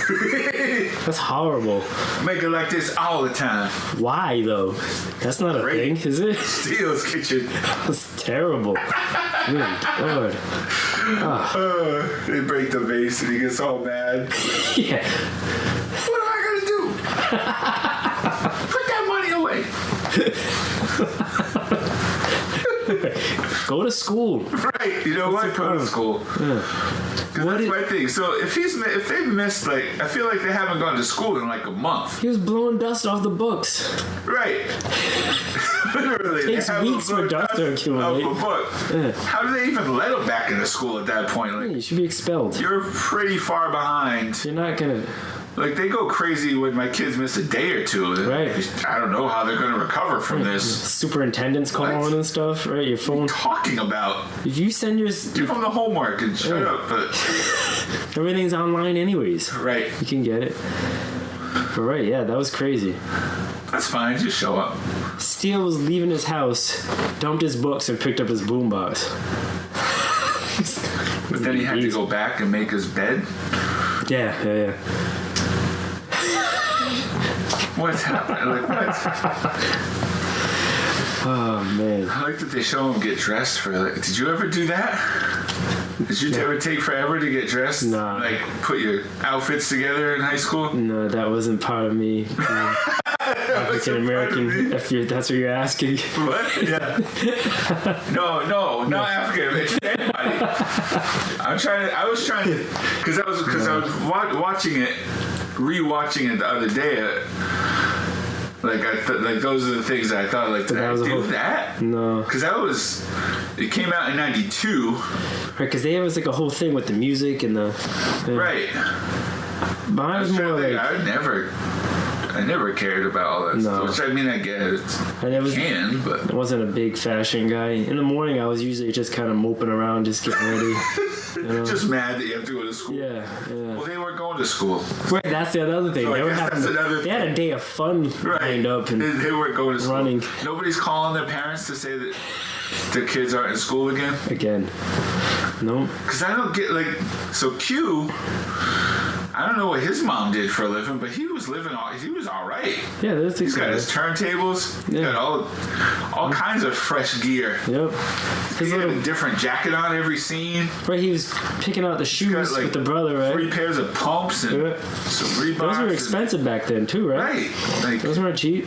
That's horrible. Make it like this all the time. Why though? That's not a Great. thing, is it? Steele's kitchen. That's terrible. Good God. They break the vase and he gets all mad. Yeah. What am I gonna do? Put that money away. Go to school. Right. You know what? Go to school. Yeah. 'Cause that's my thing. So if they've missed, like, I feel like they haven't gone to school in like a month. He was blowing dust off the books. Right. Literally. Takes they have weeks a for book dust to accumulate. Of a book. Yeah. How do they even let them back into school at that point? Like, You should be expelled. you're pretty far behind. You're not gonna. Like, they go crazy when my kids miss a day or two. Right. I don't know how they're going to recover from this. Superintendents calling What? and stuff, right? Your phone. Talking about If you send your. give them the homework and shut Right. up. But Everything's online, anyways. right, You can get it. But right, yeah, that was crazy. that's fine. Just show up. Steele was leaving his house, dumped his books, and picked up his boombox. But then he had to go back and make his bed. Yeah, yeah, yeah. What's happening? Like what? Oh man. I like that they show him get dressed for. Like, did you ever do that? Did you ever take forever to get dressed? Nah. Like put your outfits together in high school? No, that wasn't part of me. African American. If that's what you're asking. What? Yeah. No, not African. It's anybody. I was trying to, because I was watching it, rewatching it the other day. Like like those are the things that I thought. Like, did I do that? No. Because it came out in '92. Right, because there was like a whole thing with the music and the. Yeah. Right. Mine was more like. I never cared about all that stuff. Which, I mean, I get it. But But I wasn't a big fashion guy. In the morning, I was usually just kind of moping around, just getting ready. You know? just mad that you have to go to school. Yeah, yeah. Well, they weren't going to school. Right, that's the other thing. So I They were guess having. that's another They had a day of fun lined up and they weren't going to school. running. Nobody's calling their parents to say that the kids aren't in school again. No. Because I don't get so Q. I don't know what his mom did for a living, but he was all right. Yeah, that's He's got his turntables. He's got all kinds of fresh gear. Yep. He had a different jacket on every scene. Right, he was picking out the shoes with the brother, right? 3 pairs of pumps and some Reeboks. Those were expensive back then too, right? Right. Those weren't cheap.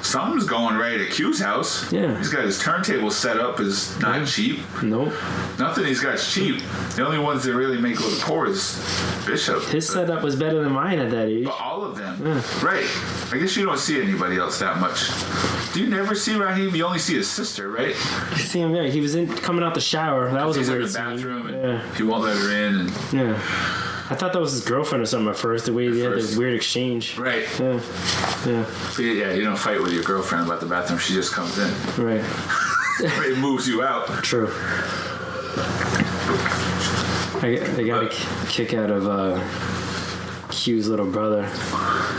Something's going right at Q's house. Yeah. He's got his turntable set up is not cheap. Nope. Nothing he's got is cheap. The only ones that really make look poor is Bishop. His setup was better than mine at that age. But all of them. Right. I guess you don't see anybody else that much. Do you never see Raheem? You only see his sister, right? You see him there. He was coming out the shower. That was He's a in weird the bathroom scene. and he won't let her in. And Yeah. I thought that was his girlfriend or something at first, the way they had this weird exchange. Right. Yeah. Yeah. So yeah, you don't fight with your girlfriend about the bathroom. She just comes in. Right. It moves you out. True. I got a kick out of Hugh's little brother.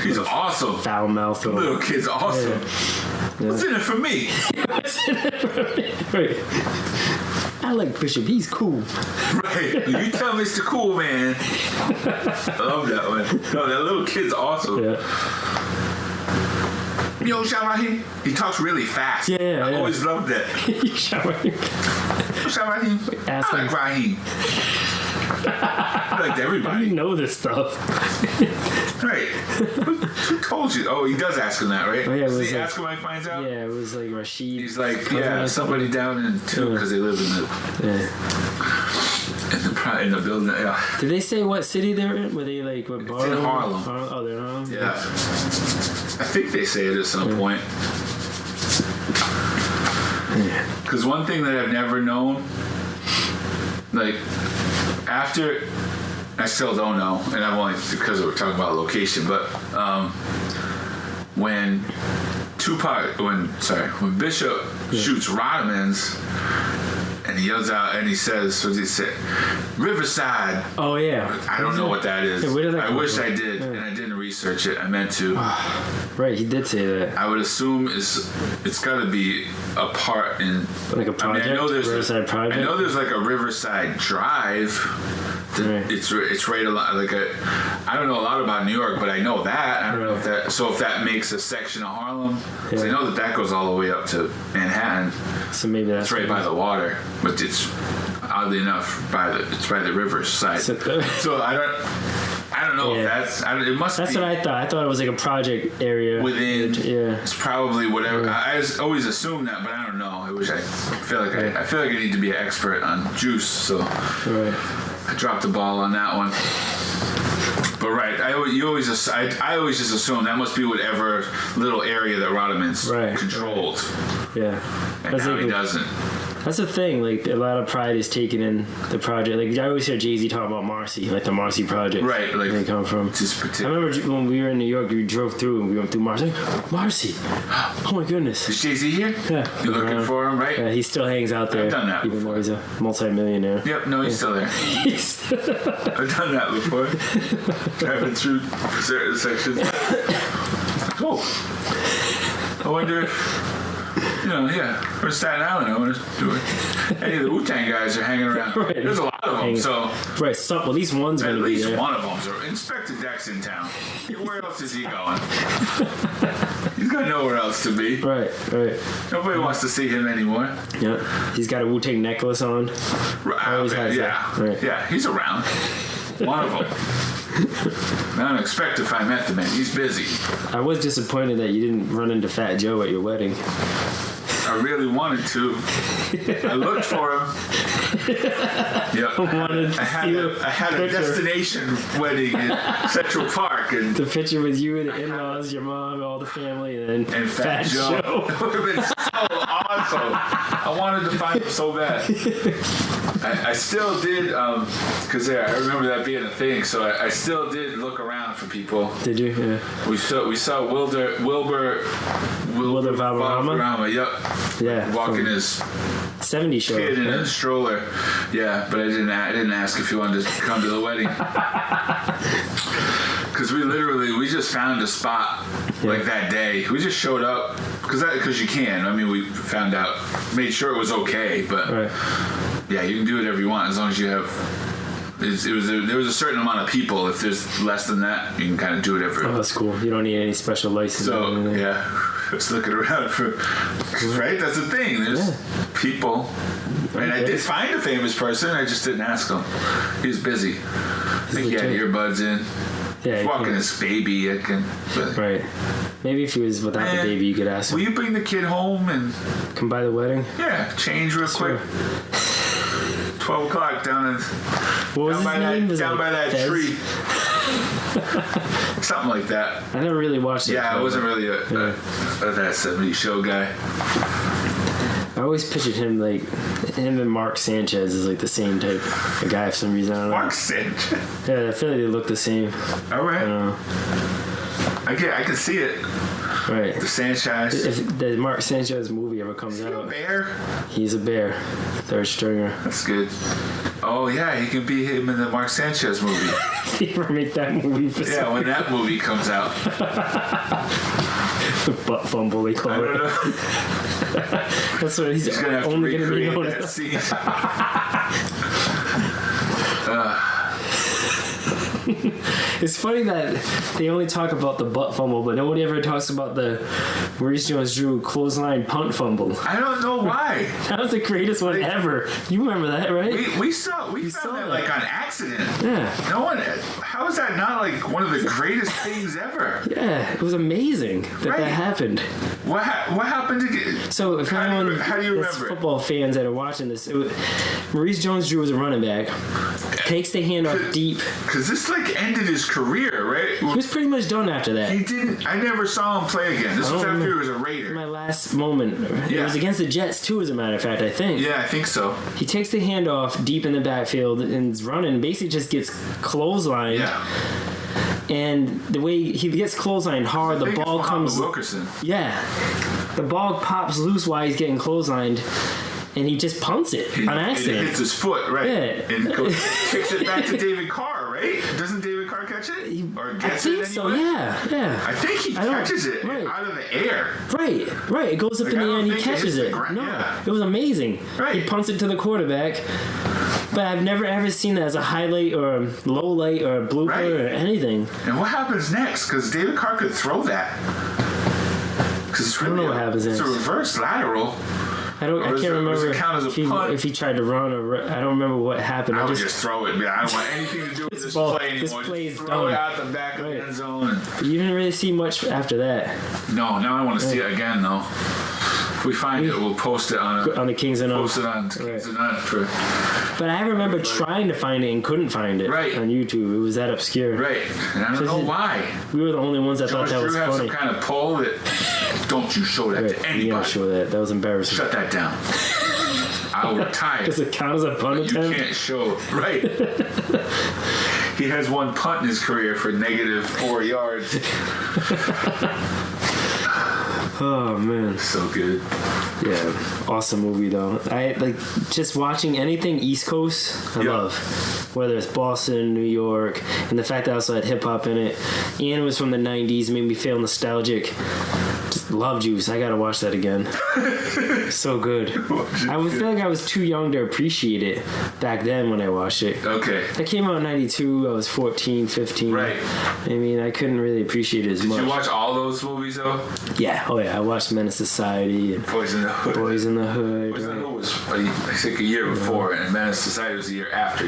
He's awesome. Foul mouth. The little kid's awesome. Yeah. What's in it for me? Right. I like Bishop. He's cool. Right. You tell Mr. Cool Man. I love that one. No, that little kid's awesome. Yeah. Yo, Shabahim. He talks really fast. Yeah. I always loved that. Shabahim. Ask I like him. Raheem. I liked everybody. You know this stuff. Right. Who told you? Oh, he does ask him that, right? Oh, yeah, it Does was he like- ask him when he finds out? Yeah, it was like Rashid. He's like, cousin yeah, or somebody down in two because they live in the building. Yeah. Did they say what city they were in? Were they like what bar? in Harlem. Oh, they're in Harlem. Yeah. I think they say it at some point. Because one thing that I've never known, like, after, I still don't know, and I've only, because we're talking about location, but when Bishop shoots Rodman's, and he yells out and he says, what does he say? Riverside. Oh yeah. I don't know what that is. Yeah, where did that I come wish from? I did, and I didn't research it. I meant to. Right, he did say that. I would assume it's got to be a part in Like a project. I know there's Riverside project. I know there's like a Riverside Drive. Right. It's right a lot like a. I don't know a lot about New York, but I know that. I don't know if that. So if that makes a section of Harlem, 'cause I know that goes all the way up to Manhattan. So maybe that's It's right by the water, but it's oddly enough by the riverside. So I don't know if that's. It must. That's be what I thought. I thought it was like a project area. within. Yeah. It's probably whatever. I always assumed that, but I don't know. I wish I feel like I feel like I need to be an expert on juice. So Right. I dropped the ball on that one. But right, I always just assume that must be whatever little area that Rodman's controlled, Yeah. and That's now like he the- doesn't. That's the thing. Like a lot of pride is taken in the project. Like I always hear Jay-Z talk about Marcy, like the Marcy project. Right, like where they come from. just I particular. remember when we were in New York, we drove through and we went through Marcy. Marcy. Oh my goodness. Is Jay-Z here? Yeah. You looking for him, right? Yeah, he still hangs out there. I've done that even before. though he's a multi-millionaire. Yep, no, he's still there. I've done that before. Driving through certain sections. Oh, I wonder if, we're Staten Island. I wonder if any of the Wu-Tang guys are hanging around. Right. There's a lot of them, so Right, so at least one's at going to be least there. one of them. So Inspector Deck's in town. Where else is he going? He's got nowhere else to be. Right. Nobody wants to see him anymore. Yeah. He's got a Wu-Tang necklace on. Always has yeah, that. Right. yeah, he's around. One of them. I don't expect to find Method Man. He's busy. I was disappointed that you didn't run into Fat Joe at your wedding. I really wanted to. I looked for him. Yep. Wanted to I had see a picture. destination wedding in Central Park and The picture with you and the in-laws, your mom, all the family, and then Fat Joe. It would have been so awesome. I wanted to find him so bad. I still did, because I remember that being a thing, so I still did look around for people. Did you? Yeah. We saw Wilbur Valderrama? Yep. Yeah. Walking from his 70 show. kid in right? a stroller. Yeah, but I didn't ask if he wanted to come to the wedding. Because we just found a spot like that day. We just showed up because you can. I mean, we found out, made sure it was okay, but Right. yeah, you can do whatever you want as long as you have. There was a certain amount of people. If there's less than that, you can kind of do whatever. Oh, that's cool. You don't need any special license. or So anything. yeah, I was looking around for right. That's the thing. There's people, and I did find a famous person. I just didn't ask him. He was busy. I think he had legit. earbuds in. Yeah. He's walking cool. his baby. But, Right. Maybe if he was without the baby, you could ask will him. you bring the kid home and Come by the wedding. change real quick? 12 o'clock down What was his name? Was down it by that Fez? tree. Something like that. I never really watched it. Yeah, I wasn't really a that 70s show guy. I always pictured him like him and Mark Sanchez is like the same type of guy for some reason. I don't know. Mark Sanchez. Yeah, I feel like they look the same. All I right. don't know. I can see it. Right. The Sanchez. If the Mark Sanchez movie ever comes Is he a out, bear? he's a bear, third stringer. That's good. Oh yeah, he can be him in the Mark Sanchez movie. They ever make that movie for Yeah, when that movie comes out. the butt fumble they call I it. don't know. That's what he's Gonna have to only going to be recreate known that as. scene. It's funny that they only talk about the butt fumble, but nobody ever talks about the Maurice Jones-Drew clothesline punt fumble. I don't know why. That was the greatest one ever. You remember that, right? We found saw that that. like on accident. Yeah. No one. How is that not like one of the greatest things ever? Yeah, it was amazing that Right. that happened. What happened to get? So if How do you- anyone, how do you that's remember it? football fans that are watching this, Maurice Jones-Drew was a running back, takes the handoff deep. Because this like ended his career, right? He was pretty much done after that. He didn't. I never saw him play again. This was don't after he remember. was a Raider. My last moment. It Yeah. was against the Jets too, as a matter of fact. I think. Yeah, I think so. He takes the handoff deep in the backfield and is running. Basically, just gets clotheslined. Yeah. And the way he gets clotheslined hard, the I think it's ball Muhammad comes. Wilkerson. Yeah, the ball pops loose while he's getting clotheslined, and he just punts it on And it accident. hits his foot, right? Yeah. And kicks it back to David Carr, right? Doesn't David Carr catch it? Or I gets think it so. anyway? Yeah. I think he I don't- catches it right. out of the air. Right. It goes up Like, in I the air don't and he think it catches hits the it. ground, No, yeah. it was amazing. Right. He punts it to the quarterback. But I've never ever seen that as a highlight or a low light or a blooper Right. or anything. And what happens next? Because David Carr could throw that. Because it's don't really know what happens it's a next. reverse lateral. I Or can't does it remember count as a if, he, punt? if he tried to run or I don't remember what happened. I I would just just throw it. Man. I don't want anything to do with this ball- play this anymore. play Just is throw it done. out the back of Right. the end zone. you didn't really see much after that No, now I want to see it again, though. If we find it, we'll post it on the Kings and post it on Right. Kings and Nuts for But I remember trying to find it and couldn't find it Right. on YouTube. It was that obscure. right. And I don't know why. We were the only ones that thought Josh that was Drew has funny. some kind of pull that. Don't you show that Right. to You anybody. gotta show that. That was embarrassing. Shut that down. I will retire. Does it count as a punt You attempt? can't show. Right. He has one punt in his career for -4 yards. Oh man. So good. Yeah, awesome movie though. I like just watching anything East Coast. I Yeah. love whether it's Boston, New York, and the fact that I also had hip hop in it. And it was from the '90s, made me feel nostalgic. Just love Juice. I gotta watch that again. So good. I would feel like I was too young to appreciate it back then when I watched it. Okay. That came out in '92. I was 14, 15. Right. I mean, I couldn't really appreciate it as Did much. you watch all those movies though? Yeah. Oh yeah. I watched Menace Society and Boys in the Hood. Boys in the Hood. Boys in the right. Hood was I think a year before, and Menace Society was the year after.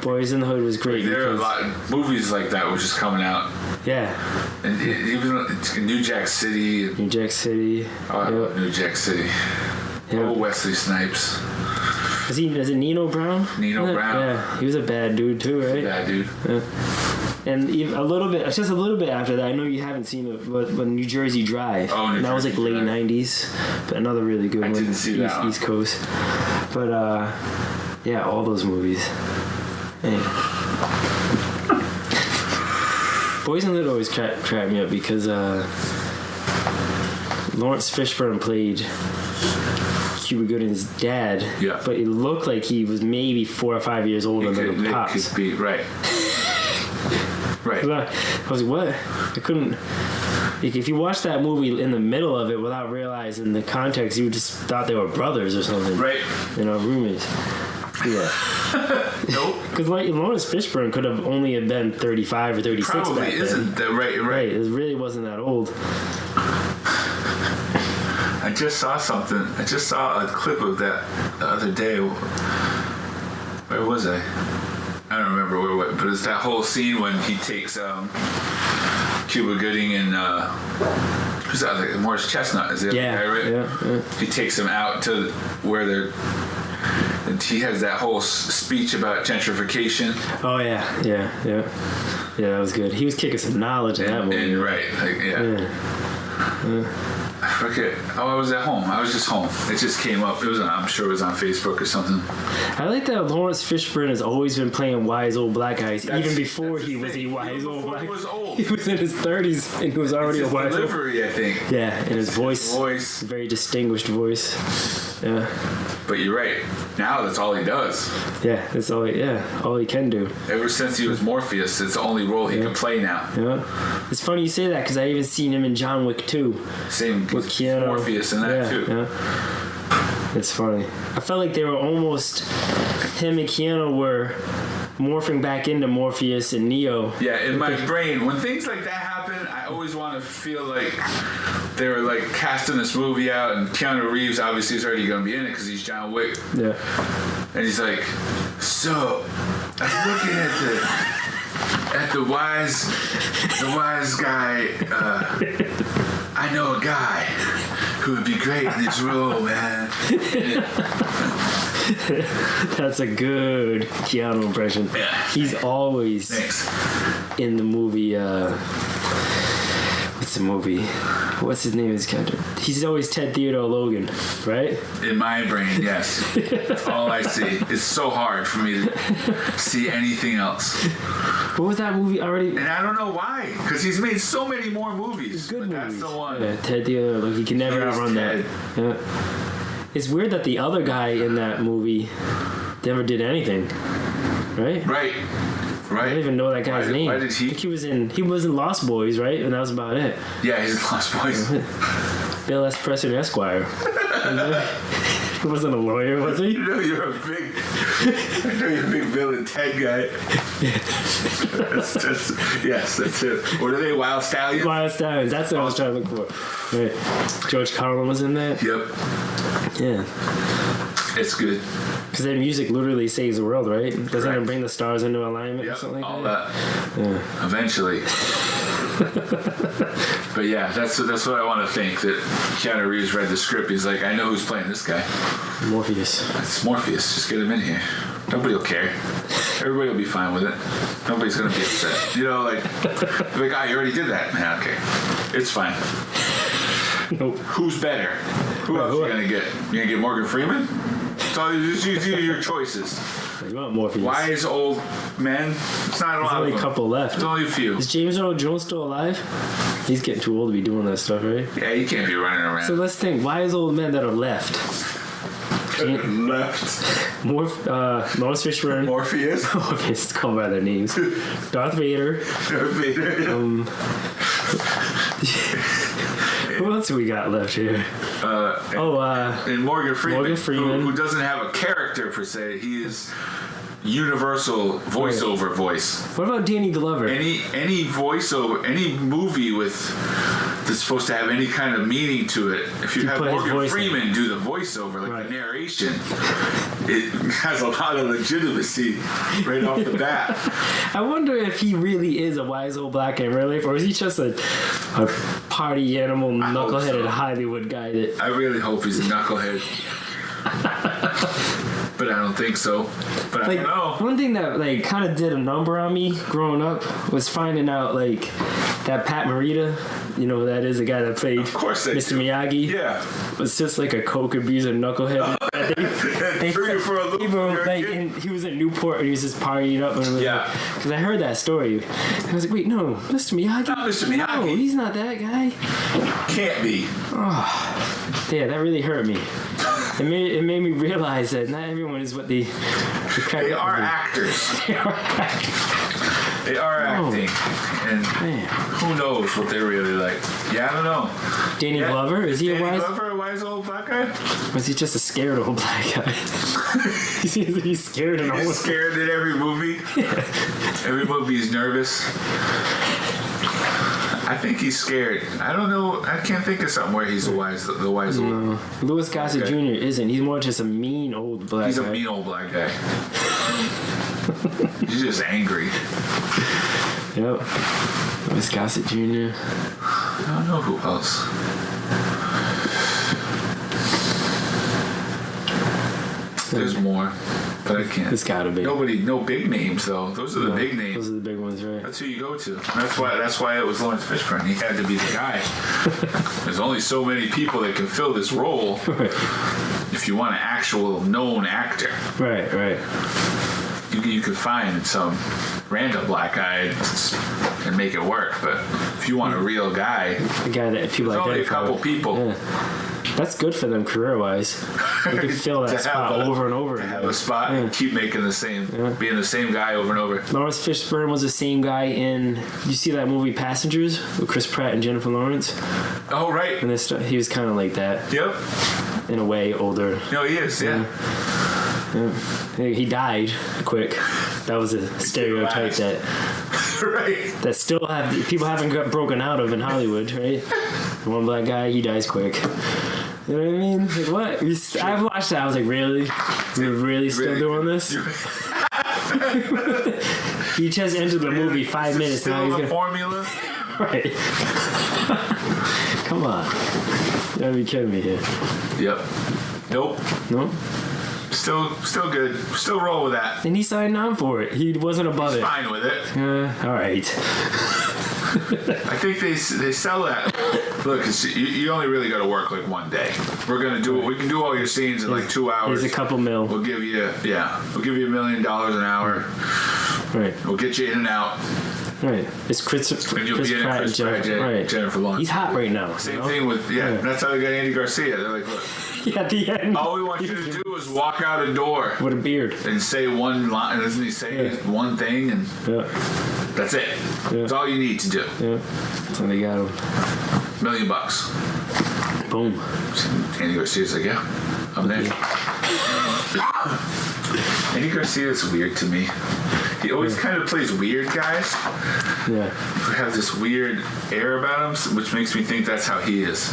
Boys in the Hood was great. There are a because- lot of movies like that were just coming out, Yeah, and even New Jack City. New Jack City. Oh, I Yep. love New Jack City. Yep. Oh, Wesley Snipes. Is it Nino Brown? Nino Yeah, Brown. Yeah, he was a bad dude too, right? Yeah, dude. And even a little bit, just a little bit after that. I know you haven't seen it, but New Jersey Drive. Oh, New and that was like Jersey late Drive. '90s, but another really good one. didn't see that one. East Coast. But yeah, all those movies. Man. Boys in the Hood always crack me up because Lawrence Fishburne played Cuba Gooding's dad, Yeah. but it looked like he was maybe 4 or 5 years older than the It pops. could be right. Right. I was like, what? I couldn't. Like, if you watch that movie in the middle of it without realizing the context, you just thought they were brothers or something. Right. You know, roommates. Yeah. Nope. Because like Lawrence Fishburne could have only have been 35 or 36 Probably back then. isn't. That right. Right. It really wasn't that old. I just saw something. I just saw a clip of that the other day. Where was I? I don't remember where, but it's that whole scene when he takes Cuba Gooding and who's that? Like Morris Chestnut is the other Yeah. guy, right? Yeah. He takes him out to where they're. And he has that whole speech about gentrification. Oh yeah. Yeah. That was good. He was kicking some knowledge in that movie. And right, like, yeah. Okay. Oh, I was at home. I was just home. It just came up. It was. I'm sure it was on Facebook or something. I like that Lawrence Fishburne has always been playing wise old black guys, even before that's he the was thing. a wise Even old before black. he was old. He was in his 30s and he was already It's a his wise old. delivery, I think. Yeah, and his voice. Voice. Very distinguished voice. Yeah. But you're right. Now that's all he does. Yeah, that's all. All he can do. Ever since he was Morpheus, it's the only role he can play now. Yeah, it's funny you say that because I even seen him in John Wick 2 Same with Keanu. Morpheus in that too. Yeah, it's funny. I felt like they were almost him and Keanu were morphing back into Morpheus and Neo. Yeah, in my brain, when things like that happen, I always want to feel like they were like casting this movie out, and Keanu Reeves obviously is already going to be in it because he's John Wick, Yeah, and he's like, "So, I'm looking at the wise guy. I know a guy who would be great in this role, man." that's a good Keanu impression. Yeah. He's always Thanks. in the movie. What's the movie? What's his name? His character. He's always Ted Theodore Logan, right? In my brain, yes. All I see. It's so hard for me to see anything else. What was that movie already? And I don't know why. Because he's made so many more movies. Good but movies. that's the one. Yeah, Ted Theodore Logan. He can never Here's outrun that. Ted. Yeah. It's weird that the other guy in that movie never did anything, right? Right. I don't Right. even know that guy's name. Why did I think he was in Lost Boys, right? And that was about it. Yeah, he's Lost Boys. Bill S. Preston Esquire. He wasn't a lawyer, was he? I know you're a big Bill and Ted guy. Yes, that's it. What are they, Wild Stallions? Wild Stallions. That's what I was trying to look for. Right. George Carlin was in that. Yep. Yeah. It's good. Because their music literally saves the world, right? Doesn't Correct. it bring the stars into alignment or Yep. something like All that? that. Yeah. Eventually. But yeah, that's what I want to think, that Keanu Reeves read the script. He's like, I know who's playing this guy. Morpheus. It's Morpheus. Just get him in here. Nobody will care. Everybody will be fine with it. Nobody's going to be upset. You know, like, you already did that. Yeah, okay. It's fine. Nope. Who's better? Who else you going to get? You going to get Morgan Freeman? So these are your choices. You want Morpheus. Wise old men? It's not a There's lot only of a them. couple left. There's only a few. Is James Earl Jones still alive? He's getting too old to be doing that stuff, right? Yeah, you can't be running around. So let's think. Wise old men that are left. Left. Lawrence Fishburne. Morpheus. Morpheus, called by their names. Darth Vader. Who else do we got left here? And Morgan Freeman, Morgan Freeman. Who doesn't have a character per se. He is universal voiceover voice. What about Danny Glover? Any voiceover, any movie that's supposed to have any kind of meaning to it, if you have put his Morgan voice Freeman do the voiceover, like Right. the narration, it has a lot of legitimacy right off the bat. I wonder if he really is a wise old black guy in real life, or is he just a party animal, hope knuckleheaded so. Hollywood guy that... I really hope he's a knucklehead. But I don't think so. But I Like, don't know. one thing that like kind of did a number on me growing up was finding out like that Pat Morita, you know who that is, the guy that played Of course they Mr. do. Miyagi, Yeah. was just like a coke abuser knucklehead. They Threw you for a loop. he wrote, You're a like, kid. and he was in Newport and he was just partying up. And Yeah. Because I heard that story. And I was like, wait, no, Mr. Miyagi? Not Mr. No, Miyagi. he's not that guy. Can't be. Yeah, that really hurt me. It made me realize that not everyone is what they crack They up are to be. actors. They are actors. They are acting. And Man. who knows what they're really like. Yeah, I don't know. Danny Yeah. Glover, is he Danny a wise? Glover, a wise old black guy? Or is he just a scared old black guy? He's scared in all He's scared in every movie. Every movie he's nervous. I think he's scared. I don't know. I can't think of something where he's the wise old. Louis Gossett Okay. Jr. isn't. He's more just a mean old black He's guy. a mean old black guy. He's just angry. Yep. Louis Gossett Jr. I don't know who else. There's more. but I can't. It's gotta be. No big names though. Those are the big names. Those are the big ones, right? That's who you go to. That's why it was Lawrence Fishburne. He had to be the guy. There's only so many people that can fill this role. Right. If you want an actual known actor, Right. you could find some random black guy and make it work. But if you want a real guy, The guy that people there's only a identify couple with. people. Yeah. That's good for them career-wise. They can fill that spot over and over To again. have a spot and keep making being the same guy over and over. Lawrence Fishburne was the same guy in. You see that movie Passengers with Chris Pratt and Jennifer Lawrence? Oh right. And he was kind of like that Yep. in a way, older. No, he is. Yeah. He died quick. That was a stereotype that Right. still people haven't got broken out of in Hollywood, right? One black guy, he dies quick. You know what I mean? Like what? I've watched that. I was like, really? We're really still doing this? He just entered the movie 5 minutes Still now. He's the gonna formula. right. Come on, you gotta be kidding me here. Yep. Nope. No, Still good. Still roll with that. and he signed on for it. He wasn't above it. Fine with it. All right. I think they sell that. Look, you only really got to work like one day. We can do all your scenes in like 2 hours. Here's a couple mil. We'll give you $1 million an hour. Right. We'll get you in and out. Right. It's Chris And you'll be in Pratt and Chris Pratt, Jennifer Jennifer Lawrence. He's hot right now. Same thing with That's how they got Andy Garcia. They're like, look, Yeah, at the end. all we want you to do is walk out a door With a beard. and say one line. Doesn't he say one thing? And Yeah. that's it. That's all you need to do. Yeah. So they got him. $1 million. Boom. Andy Garcia's like, yeah, I'm there. Andy Garcia's weird to me. He always kind of plays weird guys Yeah. who have this weird air about him, which makes me think that's how he is.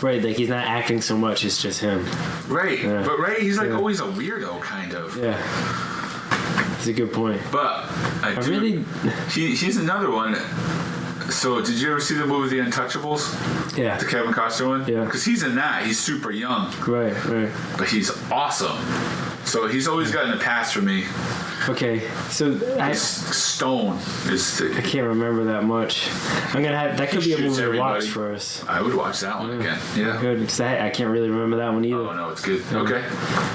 Right, like he's not acting so much, it's just him. Right, Yeah. but he's like always a weirdo, kind of. Yeah. That's a good point. But he's another one. So, did you ever see the movie The Untouchables? Yeah. The Kevin Costner one? Yeah. Because he's in that. He's super young, Right. but he's awesome. So he's always gotten a pass for me. Okay, so I Stone is I can't remember that much. I'm gonna have that could be a Shoots movie to watch everybody. for us. I would watch that one again. Yeah. Good, because I can't really remember that one either. Oh no, it's good. Okay,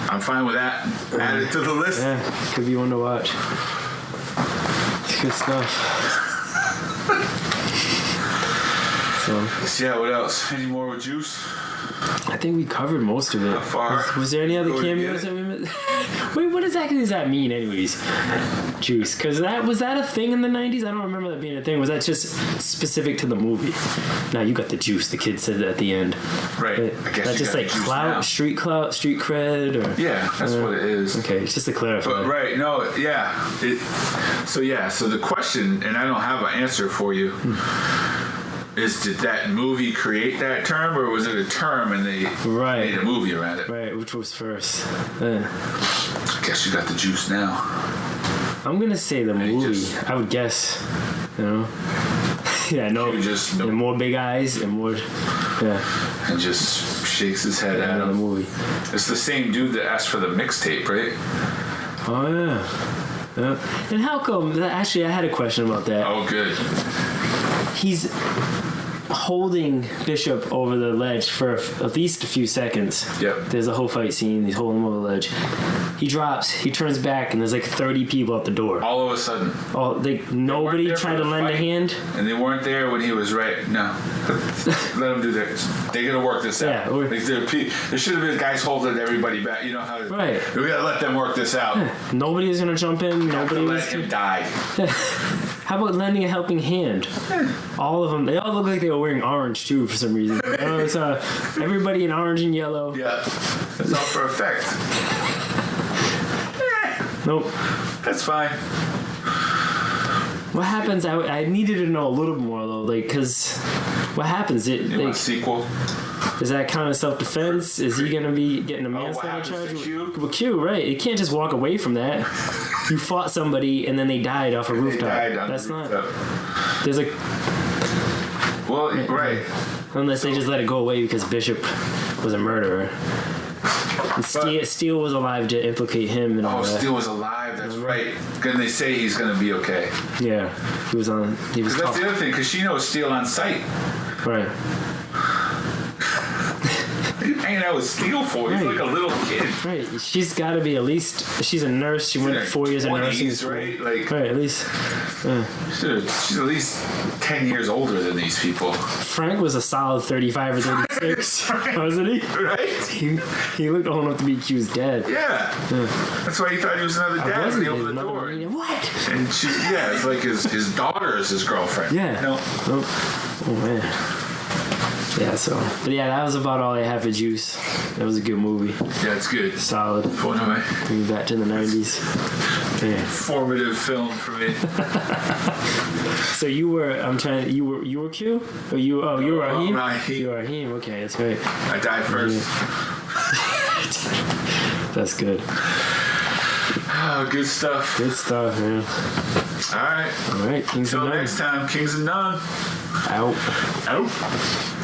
I'm fine with that. Add it to the list. Yeah, could be one to watch. It's good stuff. So Yeah. What else? Any more with Juice? I think we covered most of it. How far? Was there any other Go to cameos get that we missed? Wait, what exactly does that mean, anyways? Juice, because was that a thing in the '90s? I don't remember that being a thing. Was that just specific to the movie? Now you got the juice. The kid said at the end. Right. But I guess that's you just got like juice clout, now. street cred, or Yeah, that's what it is. okay, just to clarify. But right, no, yeah. So the question, and I don't have an answer for you, is did that movie create that term, or was it a term and they Right. made a movie around it? Right, which was first? I guess you got the juice now. I'm gonna say the he movie. just- I would guess. You know. Yeah, no. You just And more big eyes and more. Yeah, and just shakes his head at the him. movie. It's the same dude that asked for the mixtape, right? Oh yeah. Yeah. And how come? Actually, I had a question about that. Oh, good. He's holding Bishop over the ledge for at least a few seconds. Yep. There's a whole fight scene. He's holding him over the ledge. He drops. He turns back, and there's like 30 people at the door. All of a sudden. Oh, nobody there tried for to the lend a fight. hand. And they weren't there when he was right. No. Let them do theirs. They gotta work this out. Yeah, or- Like, there should have been guys holding everybody back. You know how? Right. We gotta let them work this out. Nobody was gonna jump in. Nobody Let was. him die. How about lending a helping hand? All of them. They all look like they were wearing orange too for some reason. It's everybody in orange and yellow. Yeah. That's all for effect. Nope. That's fine. What happens? I needed to know a little more though, like, cause what happens? You want a Like, sequel? is that kind of self-defense? Is he gonna be getting a what manslaughter happens charge? to Q? Well, Q, right? You can't just walk away from that. You fought somebody and then they died off a They rooftop. died on That's the not. rooftop. There's a Well, right. unless they just let it go away because Bishop was a murderer. Steele was alive to implicate him and all Oh, that. Steele was alive. That's right. Then they say he's gonna be okay. Yeah, he was on. He was. Because that's the other thing. Because she knows Steele on sight. Right. Hanging out with Steele for. He's like a little kid. Right. She's got to be at least. She's a nurse. She went 4 years of nursing 20s, school. right? Like, Right. At least. she's at least 10 years older than these people. Frank was a solid 35 or 36, wasn't he? Right? He looked old enough to be accused dead. Yeah. That's why he thought he was another dad when Wasn't he he? opened the Another door. one. What? And she, yeah, it's like his daughter is his girlfriend. Yeah. No. Oh man. Yeah. So, but yeah, that was about all I had for Juice. That was a good movie. Yeah, it's good. Solid. One of my Bring me back to the 90s. Yeah. formative film for me. So you were. You were Q. Or you? Oh, you were Raheem. Raheem. You were Raheem. Okay, that's great. I died first. That's good. Oh, good stuff. Good stuff, man. All right. All right. Kings Till of None. next time, Kings and None. Out. Out.